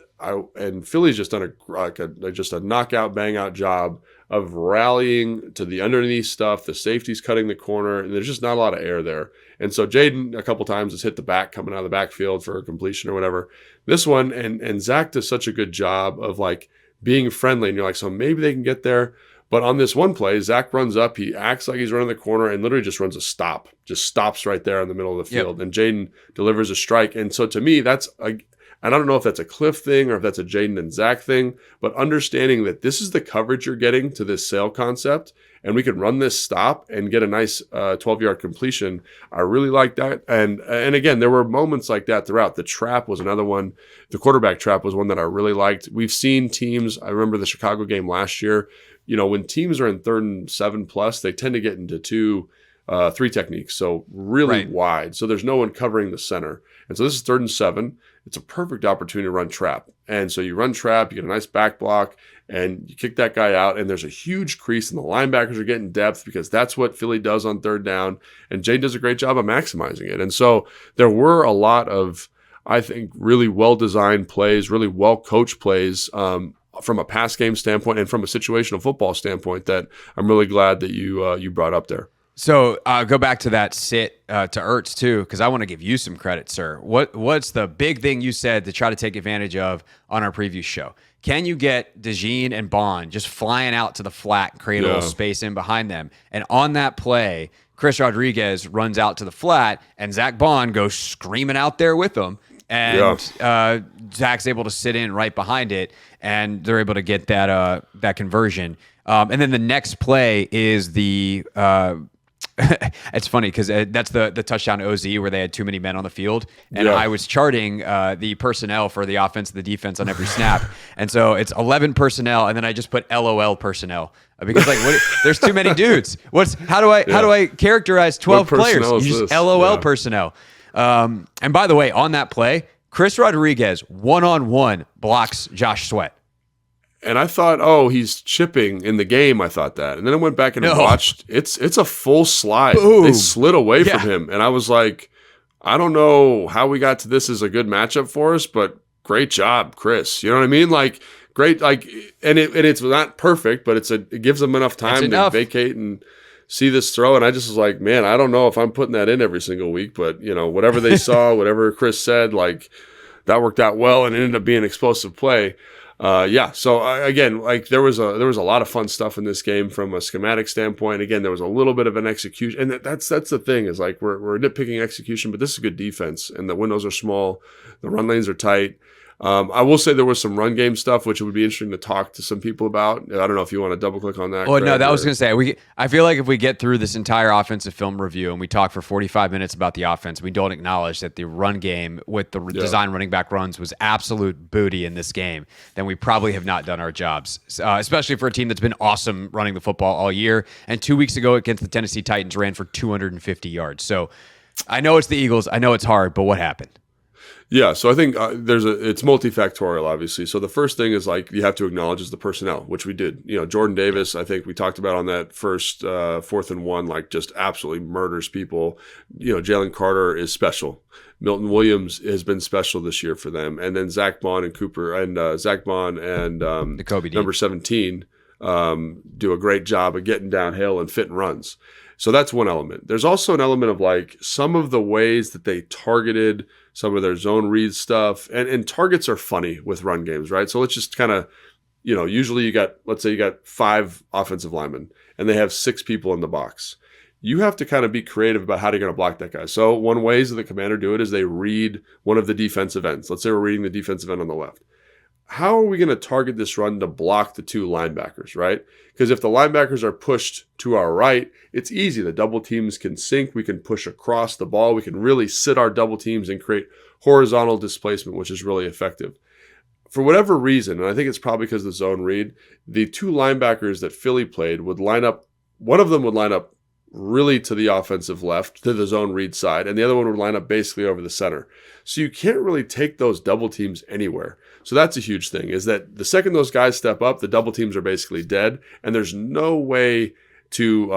Philly's just done a knockout, bang out job of rallying to the underneath stuff. The safety's cutting the corner, and there's just not a lot of air there. And so Jayden a couple times has hit the back coming out of the backfield for a completion or whatever. This one, and Zach does such a good job of like being friendly, and you're like, so maybe they can get there. But on this one play, Zach runs up, he acts like he's running the corner and literally just runs a stop, just stops right there in the middle of the field. Yep. And Jayden delivers a strike. And so to me, that's I don't know if that's a Cliff thing or if that's a Jayden and Zach thing, but understanding that this is the coverage you're getting to this sail concept, and we can run this stop and get a nice 12-yard completion. I really like that. And again, there were moments like that throughout. The trap was another one. The quarterback trap was one that I really liked. We've seen teams, I remember the Chicago game last year, when teams are in 3rd and 7+, they tend to get into 2 three techniques, so really wide. So there's no one covering the center. And so this is 3rd and 7. It's a perfect opportunity to run trap. And so you run trap, you get a nice back block, and you kick that guy out, and there's a huge crease, and the linebackers are getting depth because that's what Philly does on 3rd down. And Jayden does a great job of maximizing it. And so there were a lot of, I think, really well-designed plays, really well-coached plays from a pass game standpoint and from a situational football standpoint that I'm really glad that you brought up there. So go back to that sit to Ertz too, because I want to give you some credit, sir. What's the big thing you said to try to take advantage of on our previous show? Can you get DeJean and Bond just flying out to the flat and create a little space in behind them? And on that play, Chris Rodriguez runs out to the flat, and Zach Bond goes screaming out there with them. And Zach's able to sit in right behind it, and they're able to get that conversion. And then the next play is the it's funny because that's the touchdown to OZ where they had too many men on the field, and I was charting the personnel for the offense and the defense on every snap, and so it's 11 personnel, and then I just put LOL personnel because there's too many dudes. How do I characterize 12 players? You just LOL personnel. And by the way, on that play, Chris Rodriguez one-on-one blocks Josh Sweat. And I thought, he's chipping in the game. I thought that. And then I went back and watched. It's a full slide. Boom. They slid away from him. And I was like, I don't know how we got to this as a good matchup for us, but great job, Chris. You know what I mean? Like, great. Like, and it's not perfect, but it gives them enough time to vacate and see this throw. And I just was like, man, I don't know if I'm putting that in every single week, but whatever they saw, whatever Chris said, like that worked out well and it ended up being an explosive play. So again, like there was a lot of fun stuff in this game from a schematic standpoint. Again, there was a little bit of an execution, and that's the thing is like we're nitpicking execution, but this is good defense, and the windows are small, the run lanes are tight. I will say there was some run game stuff, which it would be interesting to talk to some people about. I don't know if you want to double click on that. Well, no, that was going to say, I feel like if we get through this entire offensive film review and we talk for 45 minutes about the offense, we don't acknowledge that the run game with the design running back runs was absolute booty in this game, then we probably have not done our jobs, especially for a team that's been awesome running the football all year. And 2 weeks ago against the Tennessee Titans ran for 250 yards. So I know it's the Eagles. I know it's hard, but what happened? Yeah, so I think it's multifactorial, obviously. So the first thing is like you have to acknowledge is the personnel, which we did. Jordan Davis, I think we talked about on that first 4th and 1, like just absolutely murders people. Jalen Carter is special. Milton Williams has been special this year for them, and then Zach Bond and number 17 do a great job of getting downhill and fitting runs. So that's one element. There's also an element of like some of the ways that they targeted some of their zone read stuff, and targets are funny with run games, right? So let's just kind of, usually let's say you got 5 offensive linemen and they have 6 people in the box. You have to kind of be creative about how you're going to block that guy. So one ways that the commander do it is they read one of the defensive ends. Let's say we're reading the defensive end on the left. How are we going to target this run to block the 2 linebackers, right? Because if the linebackers are pushed to our right, it's easy. The double teams can sink. We can push across the ball. We can really sit our double teams and create horizontal displacement, which is really effective. For whatever reason, and I think it's probably because of the zone read, the 2 linebackers that Philly played would line up. One of them would line up really to the offensive left, to the zone read side, and the other one would line up basically over the center. So you can't really take those double teams anywhere. So that's a huge thing, is that the second those guys step up, the double teams are basically dead, and there's no way to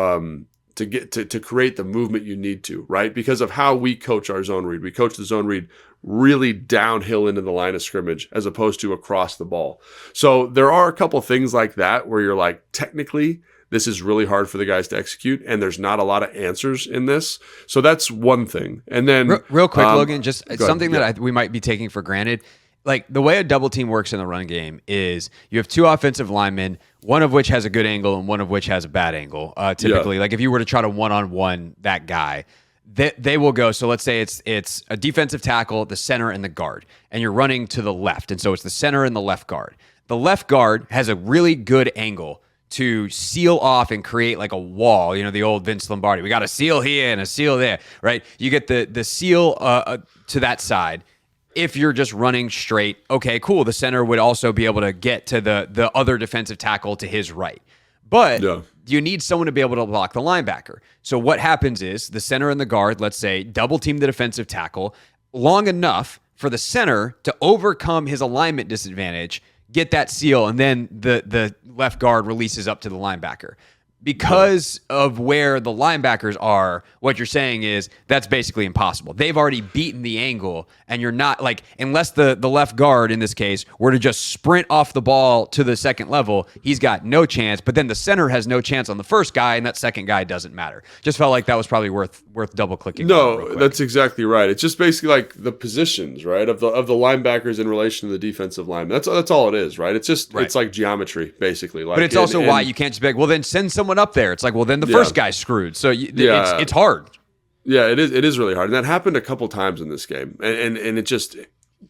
create the movement you need to, right? Because of how we coach our zone read. We coach the zone read really downhill into the line of scrimmage as opposed to across the ball. So there are a couple things like that where you're like, technically, this is really hard for the guys to execute, and there's not a lot of answers in this. So that's one thing. And then real quick, Logan, just something that we might be taking for granted. Like the way a double team works in the run game is you have 2 offensive linemen, one of which has a good angle and one of which has a bad angle. Typically, like if you were to try to one-on-one that guy, they will go. So let's say it's a defensive tackle, the center, and the guard, and you're running to the left, and so it's the center and the left guard. The left guard has a really good angle to seal off and create like a wall, the old Vince Lombardi. We got a seal here and a seal there, right? You get the seal to that side. If you're just running straight, okay, cool. The center would also be able to get to the other defensive tackle to his right. But you need someone to be able to block the linebacker. So what happens is the center and the guard, let's say, double team the defensive tackle long enough for the center to overcome his alignment disadvantage, get that seal, and then the left guard releases up to the linebacker. Because of where the linebackers are, what you're saying is that's basically impossible. They've already beaten the angle, and you're not like, unless the left guard in this case were to just sprint off the ball to the second level, he's got no chance. But then the center has no chance on the first guy, and that second guy doesn't matter. Just felt like that was probably worth double clicking. No, that's exactly right. It's just basically like the positions, right, of the linebackers in relation to the defensive lineman. That's all it is, right? It's just it's like geometry, basically. Like, but it's also why you can't just be like, well, then send someone up there. It's like, well, then the first guy's screwed. So it's hard. Yeah, it is really hard. And that happened a couple times in this game. And it just,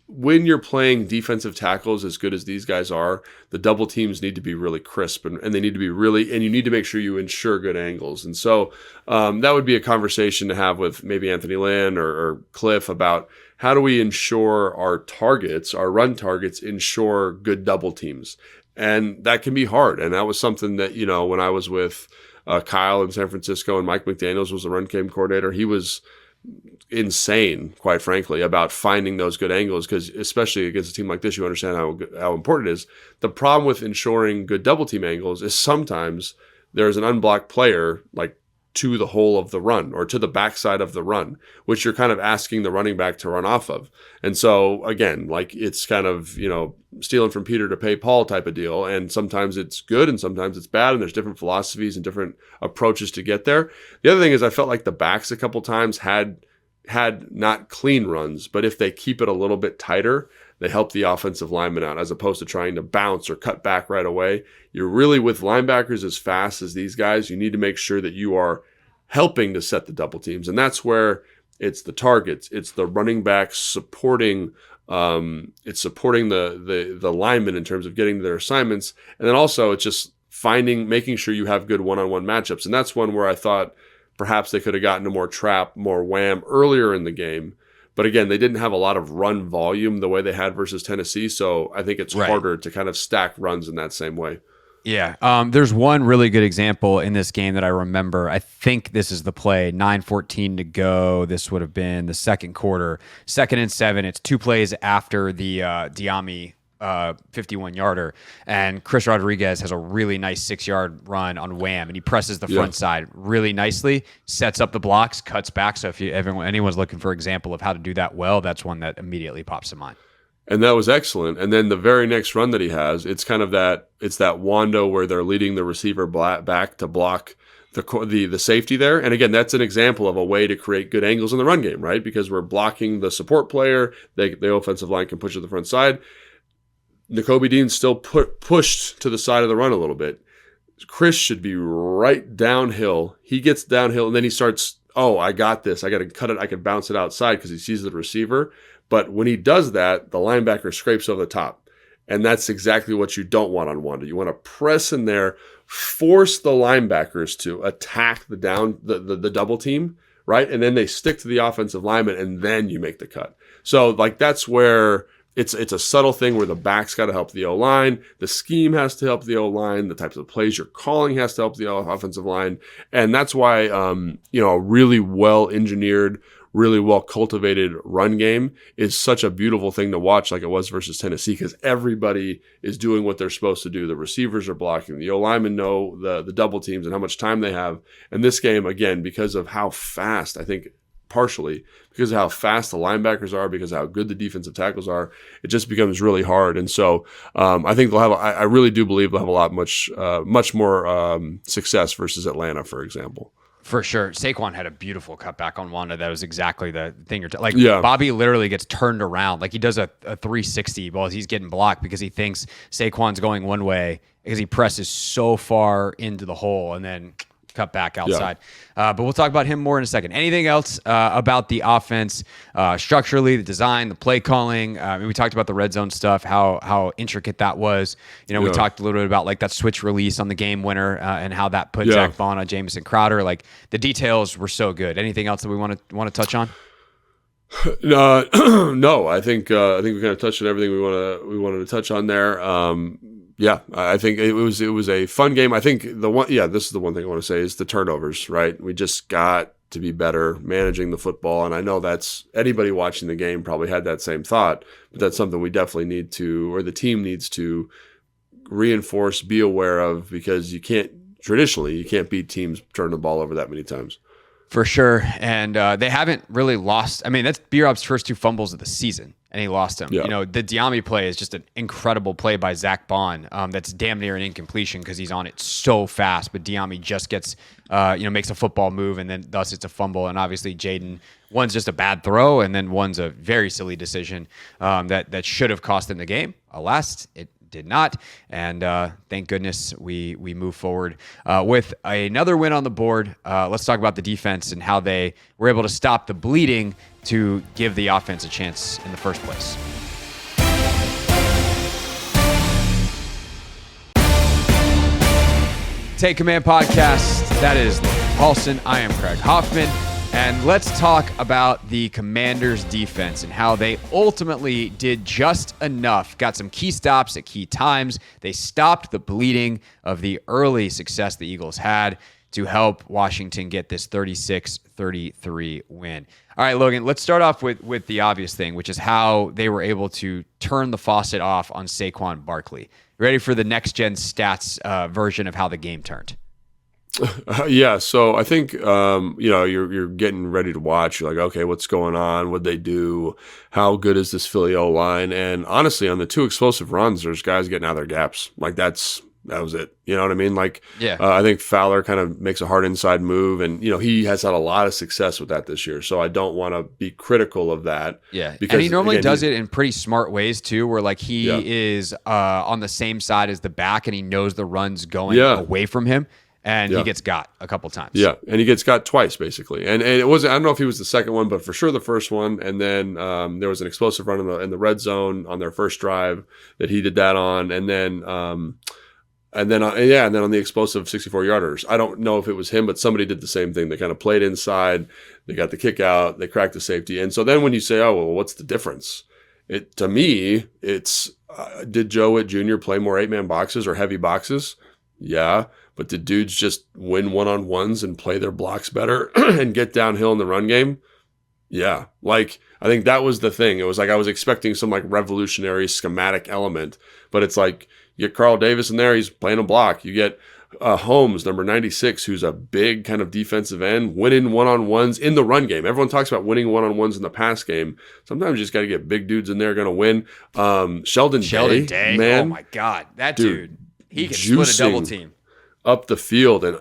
when you're playing defensive tackles as good as these guys are, the double teams need to be really crisp and they need to be really, and you need to make sure you ensure good angles. And so that would be a conversation to have with maybe Anthony Lynn or Cliff about how do we ensure our targets, our run targets, ensure good double teams. And that can be hard. And that was something that, when I was with Kyle in San Francisco and Mike McDaniels was the run game coordinator, he was insane, quite frankly, about finding those good angles, because especially against a team like this, you understand how important it is. The problem with ensuring good double team angles is sometimes there's an unblocked player like to the hole of the run or to the backside of the run, which you're kind of asking the running back to run off of. And so again, like it's kind of, stealing from Peter to pay Paul type of deal. And sometimes it's good and sometimes it's bad. And there's different philosophies and different approaches to get there. The other thing is I felt like the backs a couple times had not clean runs, but if they keep it a little bit tighter, they help the offensive lineman out as opposed to trying to bounce or cut back right away. You're really, with linebackers as fast as these guys, you need to make sure that you are helping to set the double teams. And that's where it's the targets, it's the running backs supporting, it's supporting the linemen in terms of getting to their assignments. And then also it's just making sure you have good one-on-one matchups. And that's one where I thought perhaps they could have gotten to more trap, more wham earlier in the game. But again, they didn't have a lot of run volume the way they had versus Tennessee. So I think it's harder to kind of stack runs in that same way. Yeah. There's one really good example in this game that I remember. I think this is the play, 9:14 to go. This would have been the second quarter, 2nd and 7. It's 2 plays after the Diami 51-yarder, and Chris Rodriguez has a really nice 6-yard run on wham, and he presses the front side really nicely, sets up the blocks, cuts back. So if anyone's looking for an example of how to do that well, that's one that immediately pops in mind. And that was excellent. And then the very next run that he has, it's kind of that Wando where they're leading the receiver back to block the safety there. And again, that's an example of a way to create good angles in the run game, right? Because we're blocking the support player, the offensive line can push to the front side. Nakobe Dean's still pushed to the side of the run a little bit. Chris should be right downhill. He gets downhill and then he starts, I got this. I got to cut it. I can bounce it outside because he sees the receiver. But when he does that, the linebacker scrapes over the top. And that's exactly what you don't want on Wanda. You want to press in there, force the linebackers to attack the double team, right? And then they stick to the offensive lineman and then you make the cut. So like that's where it's a subtle thing where the back's got to help the O-line, the scheme has to help the O-line, the types of plays you're calling has to help the offensive line. And that's why a really well-engineered, really well-cultivated run game is such a beautiful thing to watch, like it was versus Tennessee, because everybody is doing what they're supposed to do. The receivers are blocking. The O-linemen know the double teams and how much time they have. And this game, again, because of how fast, I think partially because of how fast the linebackers are, because of how good the defensive tackles are, it just becomes really hard. And so I think I really do believe they'll have much more success versus Atlanta, for example. For sure. Saquon had a beautiful cutback on Wanda. That was exactly the thing Bobby literally gets turned around. Like he does a 360 while he's getting blocked because he thinks Saquon's going one way because he presses so far into the hole and then cut back outside. But we'll talk about him more in a second. Anything else about the offense, structurally, the design, the play calling? We talked about the red zone stuff, how intricate that was. We talked a little bit about like that switch release on the game winner and how that put Zach Bond on Jamison Crowder. Like the details were so good. Anything else that we want to touch on? No, I think we kind of touched on everything we wanted to touch on there. Yeah, I think it was a fun game. I think this is the one thing I want to say is the turnovers, right? We just got to be better managing the football, and I know that's anybody watching the game probably had that same thought, but that's something we definitely need to, or the team needs to reinforce, be aware of, because you can't beat teams turning the ball over that many times. For sure. And they haven't really lost. I mean, that's B-Rob's first 2 fumbles of the season, and he lost them. Yeah. You know, the Diami play is just an incredible play by Zach Bond. That's damn near an incompletion because he's on it so fast, but Diami just gets, makes a football move, and then thus it's a fumble. And obviously Jayden, one's just a bad throw, and then one's a very silly decision that should have cost them the game. Alas, it did not, and thank goodness we move forward with another win on the board. Let's talk about the defense and how they were able to stop the bleeding to give the offense a chance in the first place. Take Command Podcast. That is Logan Paulson. I am Craig Hoffman. And let's talk about the Commanders' defense and how they ultimately did just enough. Got some key stops at key times. They stopped the bleeding of the early success the Eagles had to help Washington get this 36-33 win. All right, Logan, let's start off with the obvious thing, which is how they were able to turn the faucet off on Saquon Barkley. Ready for the next-gen stats version of how the game turned? Yeah, so I think you're getting ready to watch. You're like, okay, what's going on? What'd they do? How good is this Philly O-line? And honestly, on the 2 explosive runs, there's guys getting out of their gaps. Like that was it. You know what I mean? Like, yeah. I think Fowler kind of makes a hard inside move, and he has had a lot of success with that this year. So I don't want to be critical of that. Yeah, because and he normally does it in pretty smart ways too, where like he is on the same side as the back, and he knows the run's going away from him. And he gets got a couple times. Yeah, and he gets got twice, basically. And it wasn't, I don't know if he was the second one, but for sure the first one. And then there was an explosive run in the red zone on their first drive that he did that on. And then on the explosive 64-yarders. I don't know if it was him, but somebody did the same thing. They kind of played inside. They got the kick out. They cracked the safety. And so then when you say, oh, well, what's the difference? To me, it's did Joe Witt Jr. play more 8-man boxes or heavy boxes? Yeah. But did dudes just win one-on-ones and play their blocks better and get downhill in the run game? Yeah. Like, I think that was the thing. It was like I was expecting some like revolutionary schematic element, but it's like you get Carl Davis in there, he's playing a block. You get Holmes, number 96, who's a big kind of defensive end, winning one-on-ones in the run game. Everyone talks about winning one-on-ones in the pass game. Sometimes you just got to get big dudes in there going to win. Sheldon Day, man. Oh, my God. That dude he can split a double team. Up the field and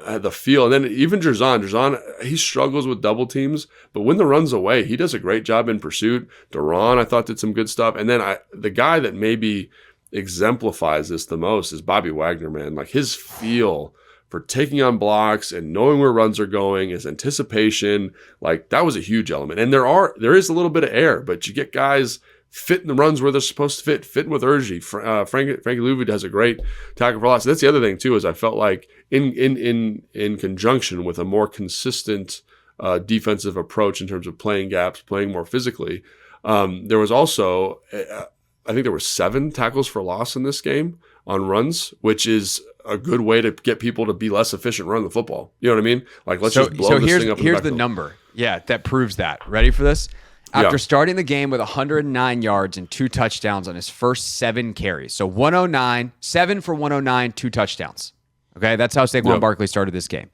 then even Jerzon, he struggles with double teams, but when the run's away, he does a great job in pursuit. Duran, I thought, did some good stuff. And then the guy that maybe exemplifies this the most is Bobby Wagner, man. Like his feel for taking on blocks and knowing where runs are going, his anticipation, like that was a huge element. And there is a little bit of air, but you get guys fitting the runs where they're supposed to fitting with Urgy. Frankie Louvi does a great tackle for loss. That's the other thing too, is I felt like in conjunction with a more consistent defensive approach in terms of playing gaps, playing more physically. There was also, I think there were 7 tackles for loss in this game on runs, which is a good way to get people to be less efficient running the football. You know what I mean? Like let's just blow this thing up. Here's the number. Yeah, that proves that. Ready for this? After starting the game with 109 yards and 2 touchdowns on his first 7 carries. So 109, 7 for 109, 2 touchdowns. Okay, that's how Saquon Barkley started this game.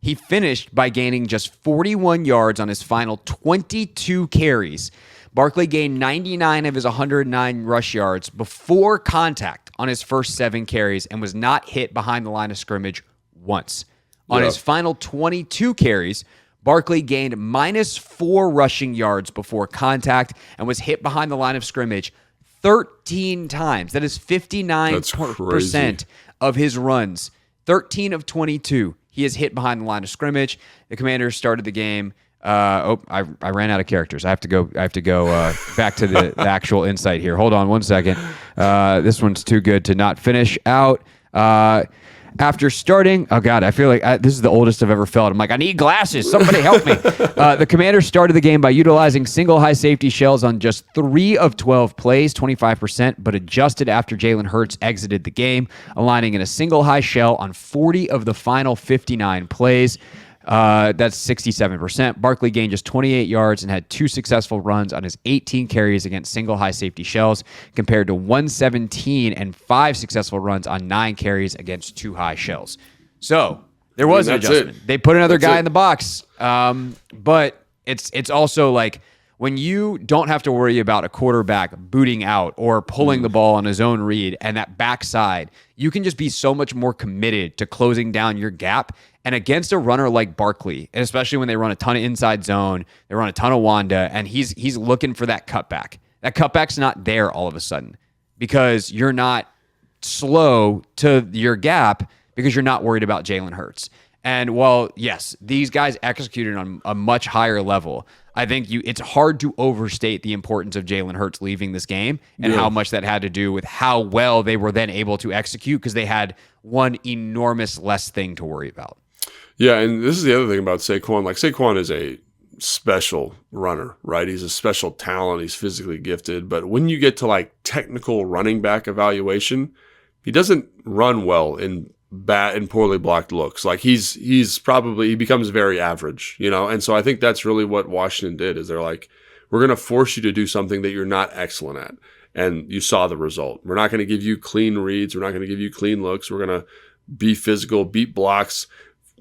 He finished by gaining just 41 yards on his final 22 carries. Barkley gained 99 of his 109 rush yards before contact on his first 7 carries and was not hit behind the line of scrimmage once. On his final 22 carries, Barkley gained -4 rushing yards before contact and was hit behind the line of scrimmage 13 times. That is 59% of his runs. 13 of 22. He is hit behind the line of scrimmage. The Commanders started the game. I ran out of characters. I have to go back to the actual insight here. Hold on one second. This one's too good to not finish out. after starting, oh God, I feel like this is the oldest I've ever felt. I'm like, I need glasses. Somebody help me. The Commanders started the game by utilizing single high safety shells on just 3 of 12 plays, 25%, but adjusted after Jalen Hurts exited the game, aligning in a single high shell on 40 of the final 59 plays. That's 67%. Barkley gained just 28 yards and had 2 successful runs on his 18 carries against single high safety shells, compared to 117 and 5 successful runs on 9 carries against 2 high shells. So there was an adjustment. They put another guy in the box. But it's also like when you don't have to worry about a quarterback booting out or pulling the ball on his own read and that backside, you can just be so much more committed to closing down your gap. And against a runner like Barkley, and especially when they run a ton of inside zone, they run a ton of Wanda, and he's looking for that cutback. That cutback's not there all of a sudden because you're not slow to your gap because you're not worried about Jalen Hurts. And while, yes, these guys executed on a much higher level, I think it's hard to overstate the importance of Jalen Hurts leaving this game and how much that had to do with how well they were then able to execute because they had one enormous less thing to worry about. Yeah, and this is the other thing about Saquon. Like, Saquon is a special runner, right? He's a special talent. He's physically gifted. But when you get to, like, technical running back evaluation, he doesn't run well in bad and poorly blocked looks. Like, he becomes very average, you know? And so I think that's really what Washington did, is they're like, we're going to force you to do something that you're not excellent at. And you saw the result. We're not going to give you clean reads. We're not going to give you clean looks. We're going to be physical, beat blocks,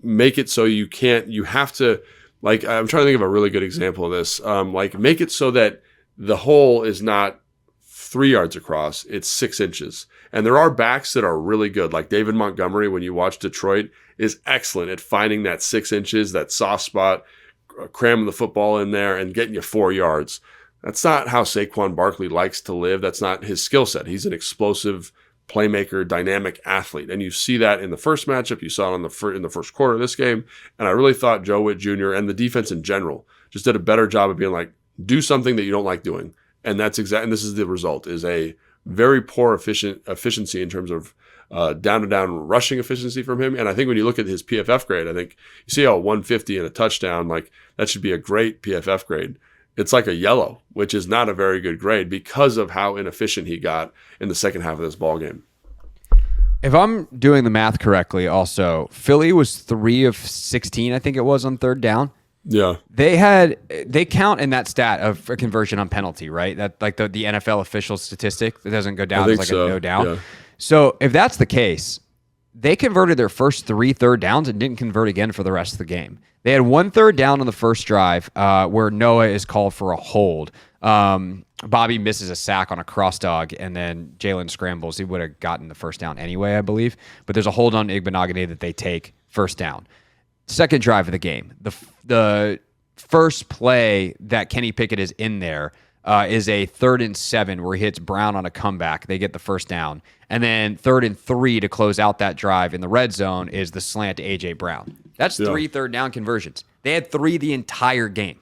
make it so you have to, like, I'm trying to think of a really good example of this. Like, make it so that the hole is not 3 yards across, it's 6 inches. And there are backs that are really good. Like David Montgomery, when you watch Detroit, is excellent at finding that 6 inches, that soft spot, cramming the football in there and getting you 4 yards. That's not how Saquon Barkley likes to live. That's not his skill set. He's an explosive playmaker, dynamic athlete. And you see that in the first matchup. You saw it in the first quarter of this game. And I really thought Joe Witt Jr. and the defense in general just did a better job of being like, do something that you don't like doing. And that's exactly, and this is the result, is a very poor efficiency in terms of down-to-down rushing efficiency from him. And I think when you look at his PFF grade, I think you see how 150 and a touchdown, like, that should be a great PFF grade. It's like a yellow, which is not a very good grade because of how inefficient he got in the second half of this ball game. If I'm doing the math correctly, also, Philly was 3 of 16, I think it was, on third down. Yeah. They count in that stat of a conversion on penalty, right? That, like, the NFL official statistic that doesn't go down, it's like a no down. Yeah. So if that's the case, they converted their first 3 third downs and didn't convert again for the rest of the game. They had 1 third down on the first drive where Noah is called for a hold. Bobby misses a sack on a cross dog, and then Jalen scrambles. He would have gotten the first down anyway, I believe. But there's a hold on Igbenogany that they take first down. Second drive of the game, the first play that Kenny Pickett is in there is a 3rd and 7 where he hits Brown on a comeback. They get the first down. And then 3rd and 3 to close out that drive in the red zone is the slant to A.J. Brown. That's 3 third down conversions. They had 3 the entire game.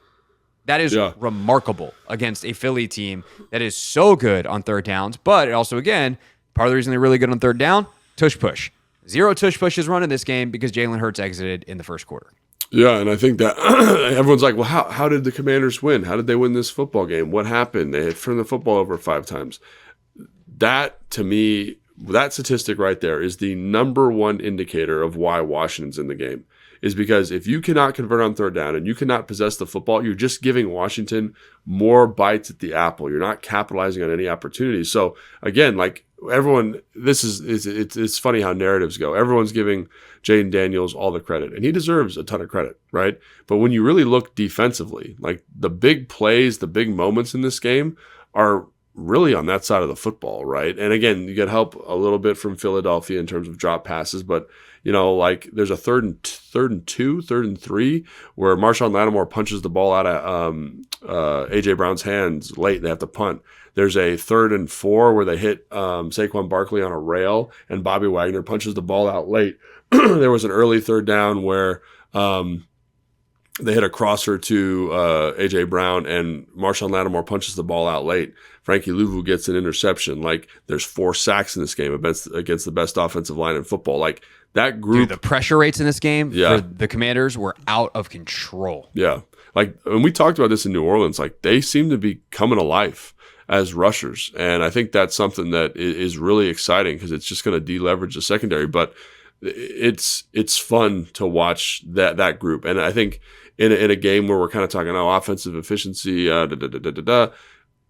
That is remarkable against a Philly team that is so good on third downs. But it also, again, part of the reason they're really good on third down, tush push. 0 tush pushes run in this game because Jalen Hurts exited in the first quarter. Yeah, and I think that everyone's like, well, how did the Commanders win? How did they win this football game? What happened? They had turned the football over 5 times. That, to me, that statistic right there is the number one indicator of why Washington's in the game. Is because if you cannot convert on third down and you cannot possess the football, you're just giving Washington more bites at the apple. You're not capitalizing on any opportunities. So again, like everyone, it's funny how narratives go. Everyone's giving Jayden Daniels all the credit, and he deserves a ton of credit, right? But when you really look defensively, like the big plays, the big moments in this game are really on that side of the football, right? And again, you get help a little bit from Philadelphia in terms of drop passes, but you know, like there's a third and 3 where Marshawn Lattimore punches the ball out of A.J. Brown's hands late. They have to punt. There's a 3rd and 4 where they hit Saquon Barkley on a rail and Bobby Wagner punches the ball out late. There was an early third down where they hit a crosser to A.J. Brown and Marshawn Lattimore punches the ball out late. Frankie Louvu gets an interception. Like, there's 4 sacks in this game against the best offensive line in football. Like, that group. Dude, the pressure rates in this game Yeah. for the Commanders were out of control. Yeah. Like, and we talked about this in New Orleans, like they seem to be coming alive as rushers. And I think that's something that is really exciting because it's just going to deleverage the secondary. But it's fun to watch that group. And I think in a game where we're kind of talking, offensive efficiency,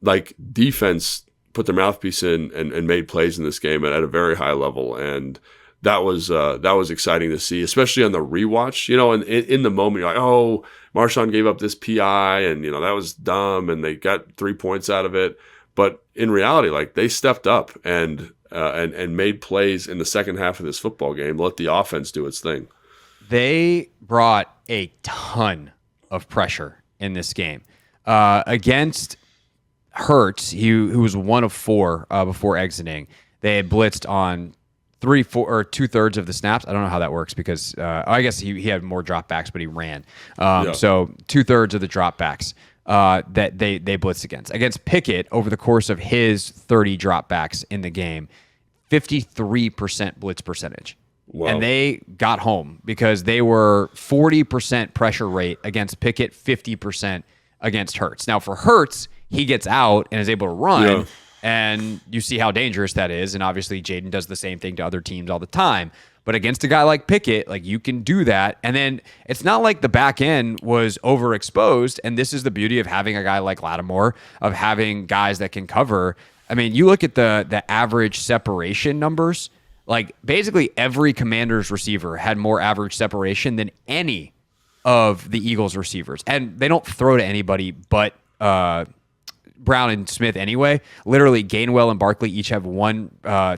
like defense put their mouthpiece in and made plays in this game at a very high level. And that was exciting to see, especially on the rewatch, and in the moment, you're like, oh, Marshawn gave up this PI and, that was dumb and they got 3 points out of it. But in reality, like they stepped up and made plays in the second half of this football game, let the offense do its thing. They brought a ton of pressure in this game against Hurts, who was 1 of 4 before exiting. They had blitzed on 2/3 of the snaps. I don't know how that works because I guess he had more dropbacks, but he ran. So 2/3 of the dropbacks that they blitzed against Pickett over the course of his 30 dropbacks in the game, 53% blitz percentage. Wow. And they got home because they were 40% pressure rate against Pickett, 50% against Hurts. Now for Hurts, he gets out and is able to run. Yeah. And you see how dangerous that is. And obviously, Jayden does the same thing to other teams all the time. But against a guy like Pickett, like you can do that. And then it's not like the back end was overexposed. And this is the beauty of having a guy like Lattimore, of having guys that can cover. I mean, you look at the average separation numbers. Like basically every Commanders receiver had more average separation than any of the Eagles receivers. And they don't throw to anybody but Brown and Smith anyway. Literally, Gainwell and Barkley each have 1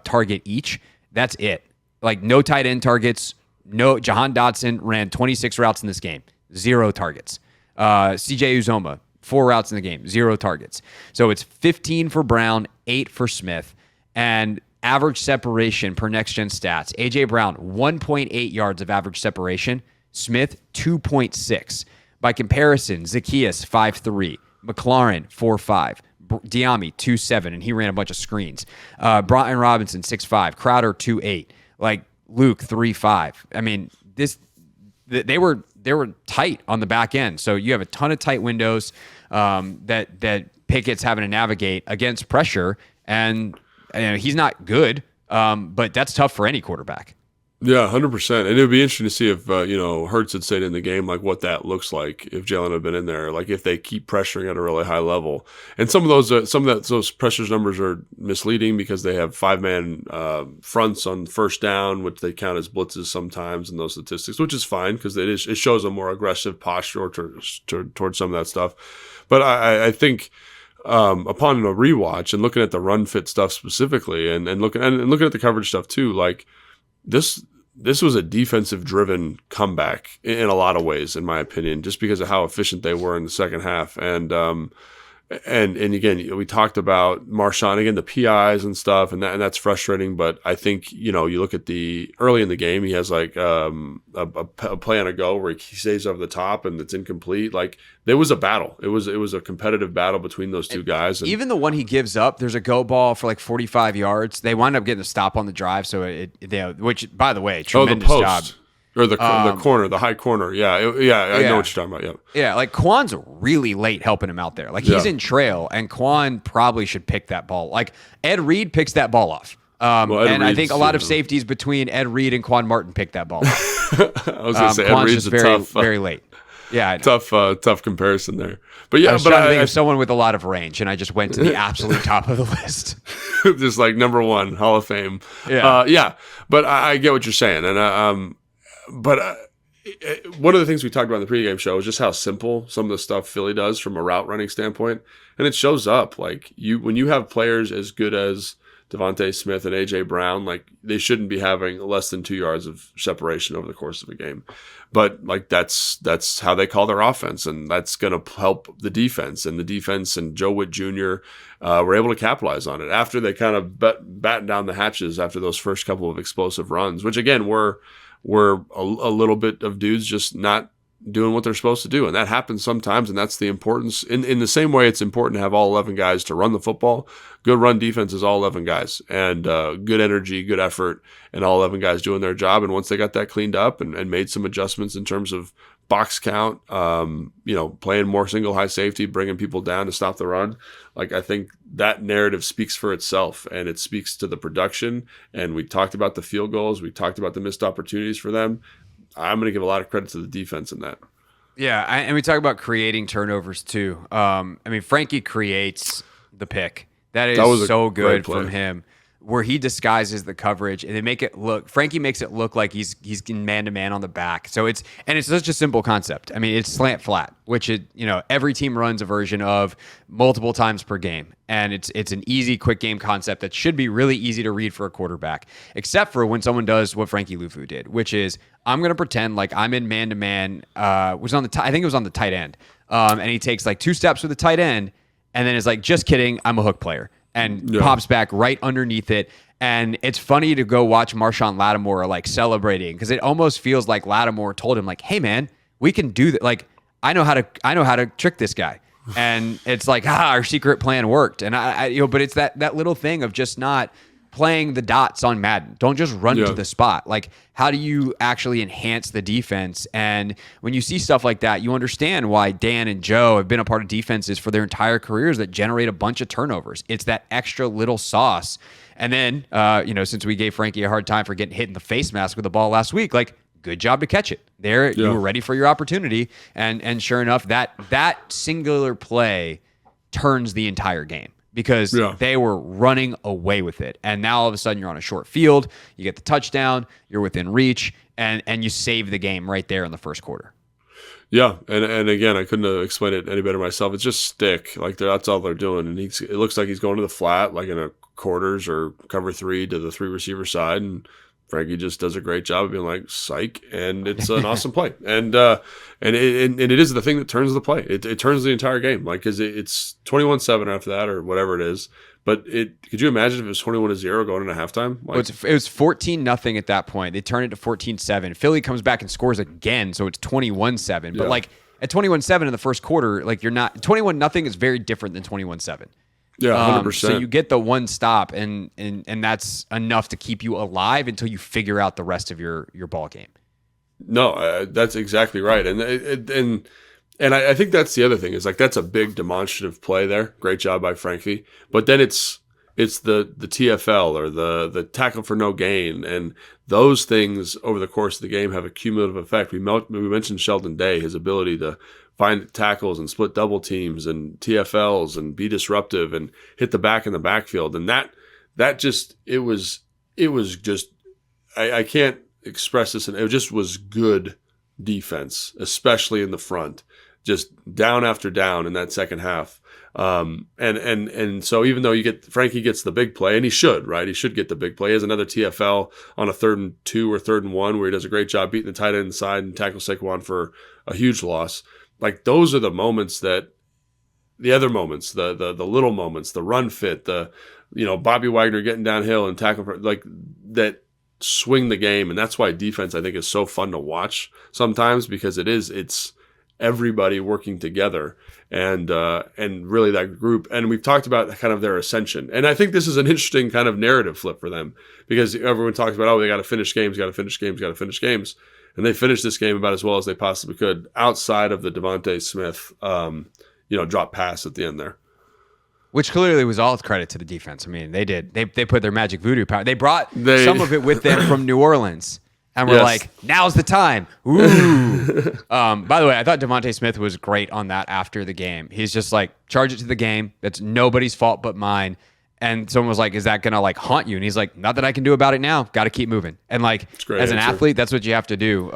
target each. That's it. Like no tight end targets. No. Jahan Dotson ran 26 routes in this game, 0 targets. CJ Uzoma, 4 routes in the game, 0 targets. So it's 15 for Brown, 8 for Smith, and average separation per next gen stats. AJ Brown 1.8 yards of average separation. Smith 2.6. By comparison, Zacchaeus 5.3. McLaurin, 4.5. Diami, 2.7, and he ran a bunch of screens. Broughton Robinson, 6.5. Crowder, 2.8. Like Luke, 3.5. I mean, they were tight on the back end. So you have a ton of tight windows that Pickett's having to navigate against pressure, and he's not good, but that's tough for any quarterback. Yeah, 100%. And it would be interesting to see if, Hurts had stayed in the game, like what that looks like if Jalen had been in there, like if they keep pressuring at a really high level. And some of those pressures numbers are misleading because they have 5-man fronts on first down, which they count as blitzes sometimes in those statistics, which is fine because it shows a more aggressive posture towards some of that stuff. But I think upon a rewatch and looking at the run fit stuff specifically and looking at the coverage stuff too, like this was a defensive-driven comeback in a lot of ways, in my opinion, just because of how efficient they were in the second half. And again, we talked about Marshawn, again, the PIs and stuff, and that's frustrating. But I think, you look at the early in the game, he has like a play on a go where he stays over the top and it's incomplete. Like there was a battle. It was a competitive battle between those two guys. And even the one he gives up, there's a go ball for like 45 yards. They wind up getting a stop on the drive. So which, by the way, tremendous the job. post. Or the corner, the high corner. Yeah, I know what you're talking about. Yeah, like Quan's really late helping him out there. Like he's in trail, and Quan probably should pick that ball. Like Ed Reed picks that ball off. I think a lot of safeties between Ed Reed and Quan Martin picked that ball off. I was going to say, Ed Reed's very late. Yeah, tough comparison there. But yeah, I was trying to think of someone with a lot of range, and I just went to the absolute top of the list. Just like number 1, Hall of Fame. Yeah, But I get what you're saying, and But one of the things we talked about in the pregame show is just how simple some of the stuff Philly does from a route running standpoint, and it shows up. Like when you have players as good as Devontae Smith and AJ Brown, like they shouldn't be having less than 2 yards of separation over the course of a game. But like that's how they call their offense, and that's going to help the defense. And the defense and Joe Witt Jr. Were able to capitalize on it after they kind of batten down the hatches after those first couple of explosive runs, which again were a little bit of dudes just not doing what they're supposed to do. And that happens sometimes, and that's the importance. In the same way it's important to have all 11 guys to run the football, good run defense is all 11 guys. And good energy, good effort, and all 11 guys doing their job. And once they got that cleaned up and made some adjustments in terms of box count, playing more single high safety, bringing people down to stop the run, like I think that narrative speaks for itself, and it speaks to the production. And we talked about the field goals. We talked about the missed opportunities for them. I'm going to give a lot of credit to the defense in that. Yeah, and we talk about creating turnovers too. Frankie creates the pick. That was so good from him, where he disguises the coverage and they make it look. Frankie makes it look like he's man to man on the back. So it's such a simple concept. I mean, it's slant flat, which every team runs a version of multiple times per game, and it's an easy, quick game concept that should be really easy to read for a quarterback, except for when someone does what Frankie Luvu did, which is I'm going to pretend like I'm in man to man. I think it was on the tight end, and he takes like 2 steps with the tight end, and then is like, just kidding, I'm a hook player. And pops back right underneath it. And it's funny to go watch Marshawn Lattimore like celebrating, because it almost feels like Lattimore told him like, hey man, we can do that. Like, I know how to trick this guy. And it's like, our secret plan worked. And but it's that little thing of just not playing the dots on Madden. Don't just run to the spot. Like, how do you actually enhance the defense? And when you see stuff like that, you understand why Dan and Joe have been a part of defenses for their entire careers that generate a bunch of turnovers. It's that extra little sauce. And then, since we gave Frankie a hard time for getting hit in the face mask with the ball last week, like, good job to catch it. You were ready for your opportunity. And sure enough, that singular play turns the entire game, because they were running away with it. And now all of a sudden you're on a short field, you get the touchdown, you're within reach, and you save the game right there in the first quarter. Yeah, and again, I couldn't have explained it any better myself. It's just stick. Like, that's all they're doing. And it looks like he's going to the flat, like in a quarters or cover 3 to the 3 receiver side. And Frankie just does a great job of being like, psych, and it's an awesome play. And it is the thing that turns the play. It turns the entire game. Like, cause it's 21-7 after that or whatever it is. But could you imagine if it was 21-0 going into halftime? Like, it was 14-0 at that point. They turn it to 14-7. Philly comes back and scores again, so it's 21-7. But like at 21-7 in the first quarter, like, you're not 21-0 is very different than 21-7. Yeah, 100%. So you get the one stop, and that's enough to keep you alive until you figure out the rest of your ball game. No, that's exactly right. And I think that's the other thing, is like, that's a big demonstrative play there. Great job by Frankie. But then it's the TFL or the tackle for no gain, and those things over the course of the game have a cumulative effect. We mentioned Sheldon Day, his ability to find tackles and split double teams and TFLs and be disruptive and hit the back in the backfield. And that just, it was just, I can't express this. And it just was good defense, especially in the front, just down after down in that second half. And so even though Frankie gets the big play, and he should, right? He should get the big play. He has another TFL on a 3rd and 2 or 3rd and 1 where he does a great job beating the tight end inside and tackles Saquon for a huge loss. Like, those are the moments the other moments, the little moments, the run fit, Bobby Wagner getting downhill and tackle, like, that swing the game. And that's why defense, I think, is so fun to watch sometimes, because it's everybody working together and really that group. And we've talked about kind of their ascension. And I think this is an interesting kind of narrative flip for them, because everyone talks about, they got to finish games. And they finished this game about as well as they possibly could, outside of the Devontae Smith, drop pass at the end there. Which clearly was all credit to the defense. I mean, they did. They put their magic voodoo power. They brought some of it with them from New Orleans. And we're like, now's the time. Ooh. By the way, I thought Devontae Smith was great on that after the game. He's just like, charge it to the game. That's nobody's fault but mine. And someone was like, is that going to like haunt you? And he's like, not that I can do about it now. Got to keep moving. And like, as an athlete, that's what you have to do.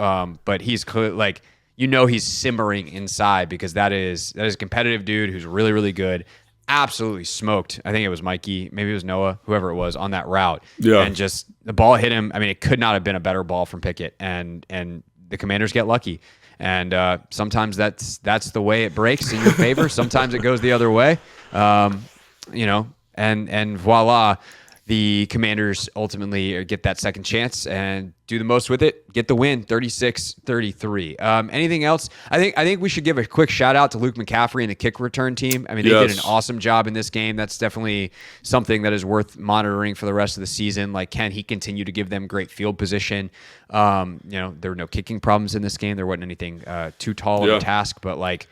But he's like, he's simmering inside, because that is a competitive dude who's really, really good. Absolutely smoked. I think it was Mikey, maybe it was Noah, whoever it was on that route. Yeah. And just the ball hit him. I mean, it could not have been a better ball from Pickett. And the Commanders get lucky. And sometimes that's the way it breaks in your favor. Sometimes it goes the other way. And voila. the Commanders ultimately get that second chance and do the most with it, get the win, 36-33. Anything else? I think we should give a quick shout out to Luke McCaffrey and the kick return team. I mean, they did an awesome job in this game. That's definitely something that is worth monitoring for the rest of the season. Like, can he continue to give them great field position? There were no kicking problems in this game. There wasn't anything too tall of a task, but like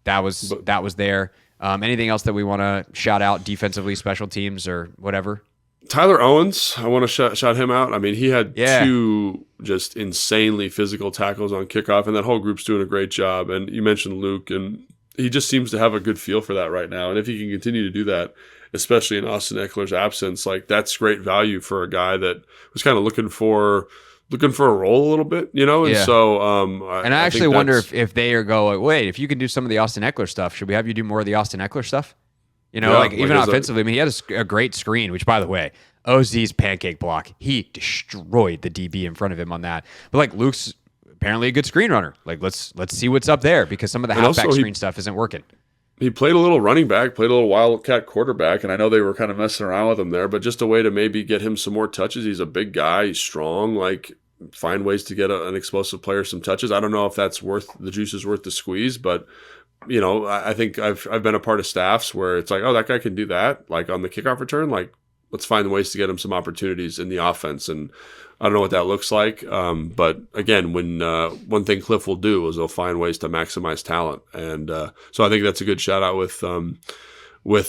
that was there. Anything else that we want to shout out defensively, special teams, or whatever? Tyler Owens, I want to shout him out. I mean, he had two just insanely physical tackles on kickoff, and that whole group's doing a great job. And you mentioned Luke, and he just seems to have a good feel for that right now. And if he can continue to do that, especially in Austin Eckler's absence, like that's great value for a guy that was kind of looking for a role a little bit, And so, I actually wonder if they are going, wait, if you can do some of the Austin Eckler stuff, should we have you do more of the Austin Eckler stuff? Even offensively, I mean, he had a great screen, which, by the way, OZ's pancake block, he destroyed the DB in front of him on that. But like Luke's apparently a good screen runner. Like let's see what's up there, because some of the halfback screen stuff isn't working. He played a little running back, played a little wildcat quarterback, and I know they were kind of messing around with him there, but just a way to maybe get him some more touches. He's a big guy, he's strong, like find ways to get an explosive player some touches. I don't know if that's the juice is worth the squeeze, but I think I've been a part of staffs where it's like, oh, that guy can do that. Like on the kickoff return, like let's find ways to get him some opportunities in the offense. And I don't know what that looks like. But again, when one thing Cliff will do is they'll find ways to maximize talent. And so I think that's a good shout out with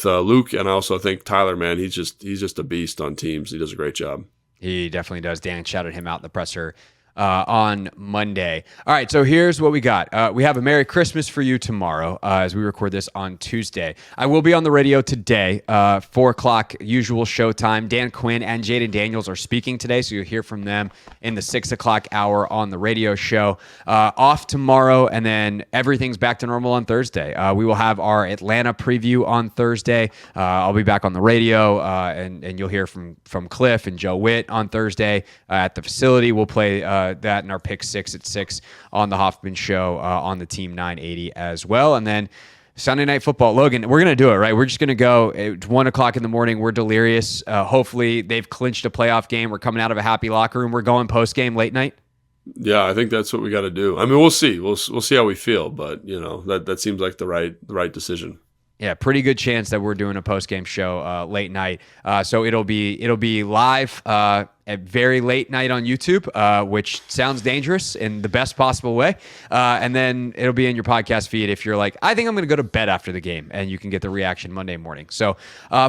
Luke. And I also think Tyler, man, he's just a beast on teams. He does a great job. He definitely does. Dan shouted him out in the presser on Monday. All right, so here's what we got. We have a Merry Christmas for you tomorrow as we record this on Tuesday. I will be on the radio today, 4 o'clock, usual show time. Dan Quinn and Jayden Daniels are speaking today, so you'll hear from them in the 6 o'clock hour on the radio show. Off tomorrow, and then everything's back to normal on Thursday. We will have our Atlanta preview on Thursday. I'll be back on the radio, and you'll hear from Cliff and Joe Witt on Thursday at the facility. We'll play that in our pick 6 at 6 on the Hoffman Show on the Team 980 as well. And then Sunday Night Football. Logan, we're going to do it, right? We're just going to go at 1 o'clock in the morning. We're delirious. Hopefully they've clinched a playoff game. We're coming out of a happy locker room. We're going post-game late night. Yeah, I think that's what we got to do. I mean, we'll see. We'll see how we feel, but that seems like the right decision. Yeah, pretty good chance that we're doing a post-game show late night. So it'll be live at very late night on YouTube, which sounds dangerous in the best possible way. And then it'll be in your podcast feed if you're like, I think I'm going to go to bed after the game, and you can get the reaction Monday morning. So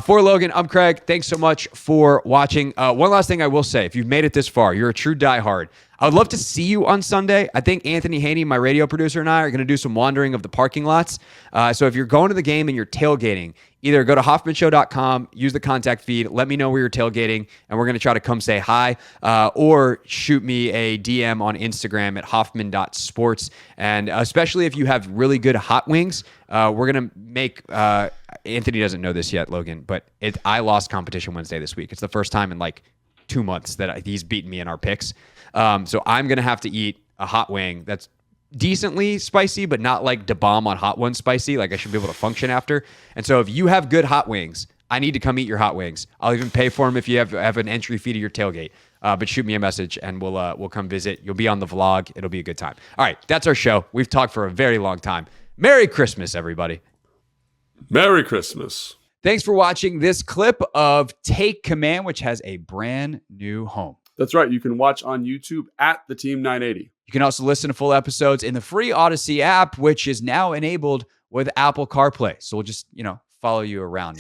for Logan, I'm Craig. Thanks so much for watching. One last thing I will say, if you've made it this far, you're a true diehard. I would love to see you on Sunday. I think Anthony Haney, my radio producer, and I are going to do some wandering of the parking lots. So if you're going to the game and you're tailgating, either go to hoffmanshow.com, use the contact feed, let me know where you're tailgating, and we're going to try to come say hi, or shoot me a DM on Instagram at hoffman.sports. And especially if you have really good hot wings, we're going to make Anthony doesn't know this yet, Logan, but I lost competition Wednesday this week. It's the first time in like 2 months that he's beaten me in our picks. So I'm going to have to eat a hot wing that's decently spicy, but not like Da Bomb on Hot Ones spicy. Like I should be able to function after. And so if you have good hot wings, I need to come eat your hot wings. I'll even pay for them if you have an entry fee to your tailgate. But shoot me a message and we'll come visit. You'll be on the vlog. It'll be a good time. All right, that's our show. We've talked for a very long time. Merry Christmas, everybody. Merry Christmas. Thanks for watching this clip of Take Command, which has a brand new home. That's right. You can watch on YouTube at the Team 980. You can also listen to full episodes in the free Odyssey app, which is now enabled with Apple CarPlay. So we'll just, follow you around.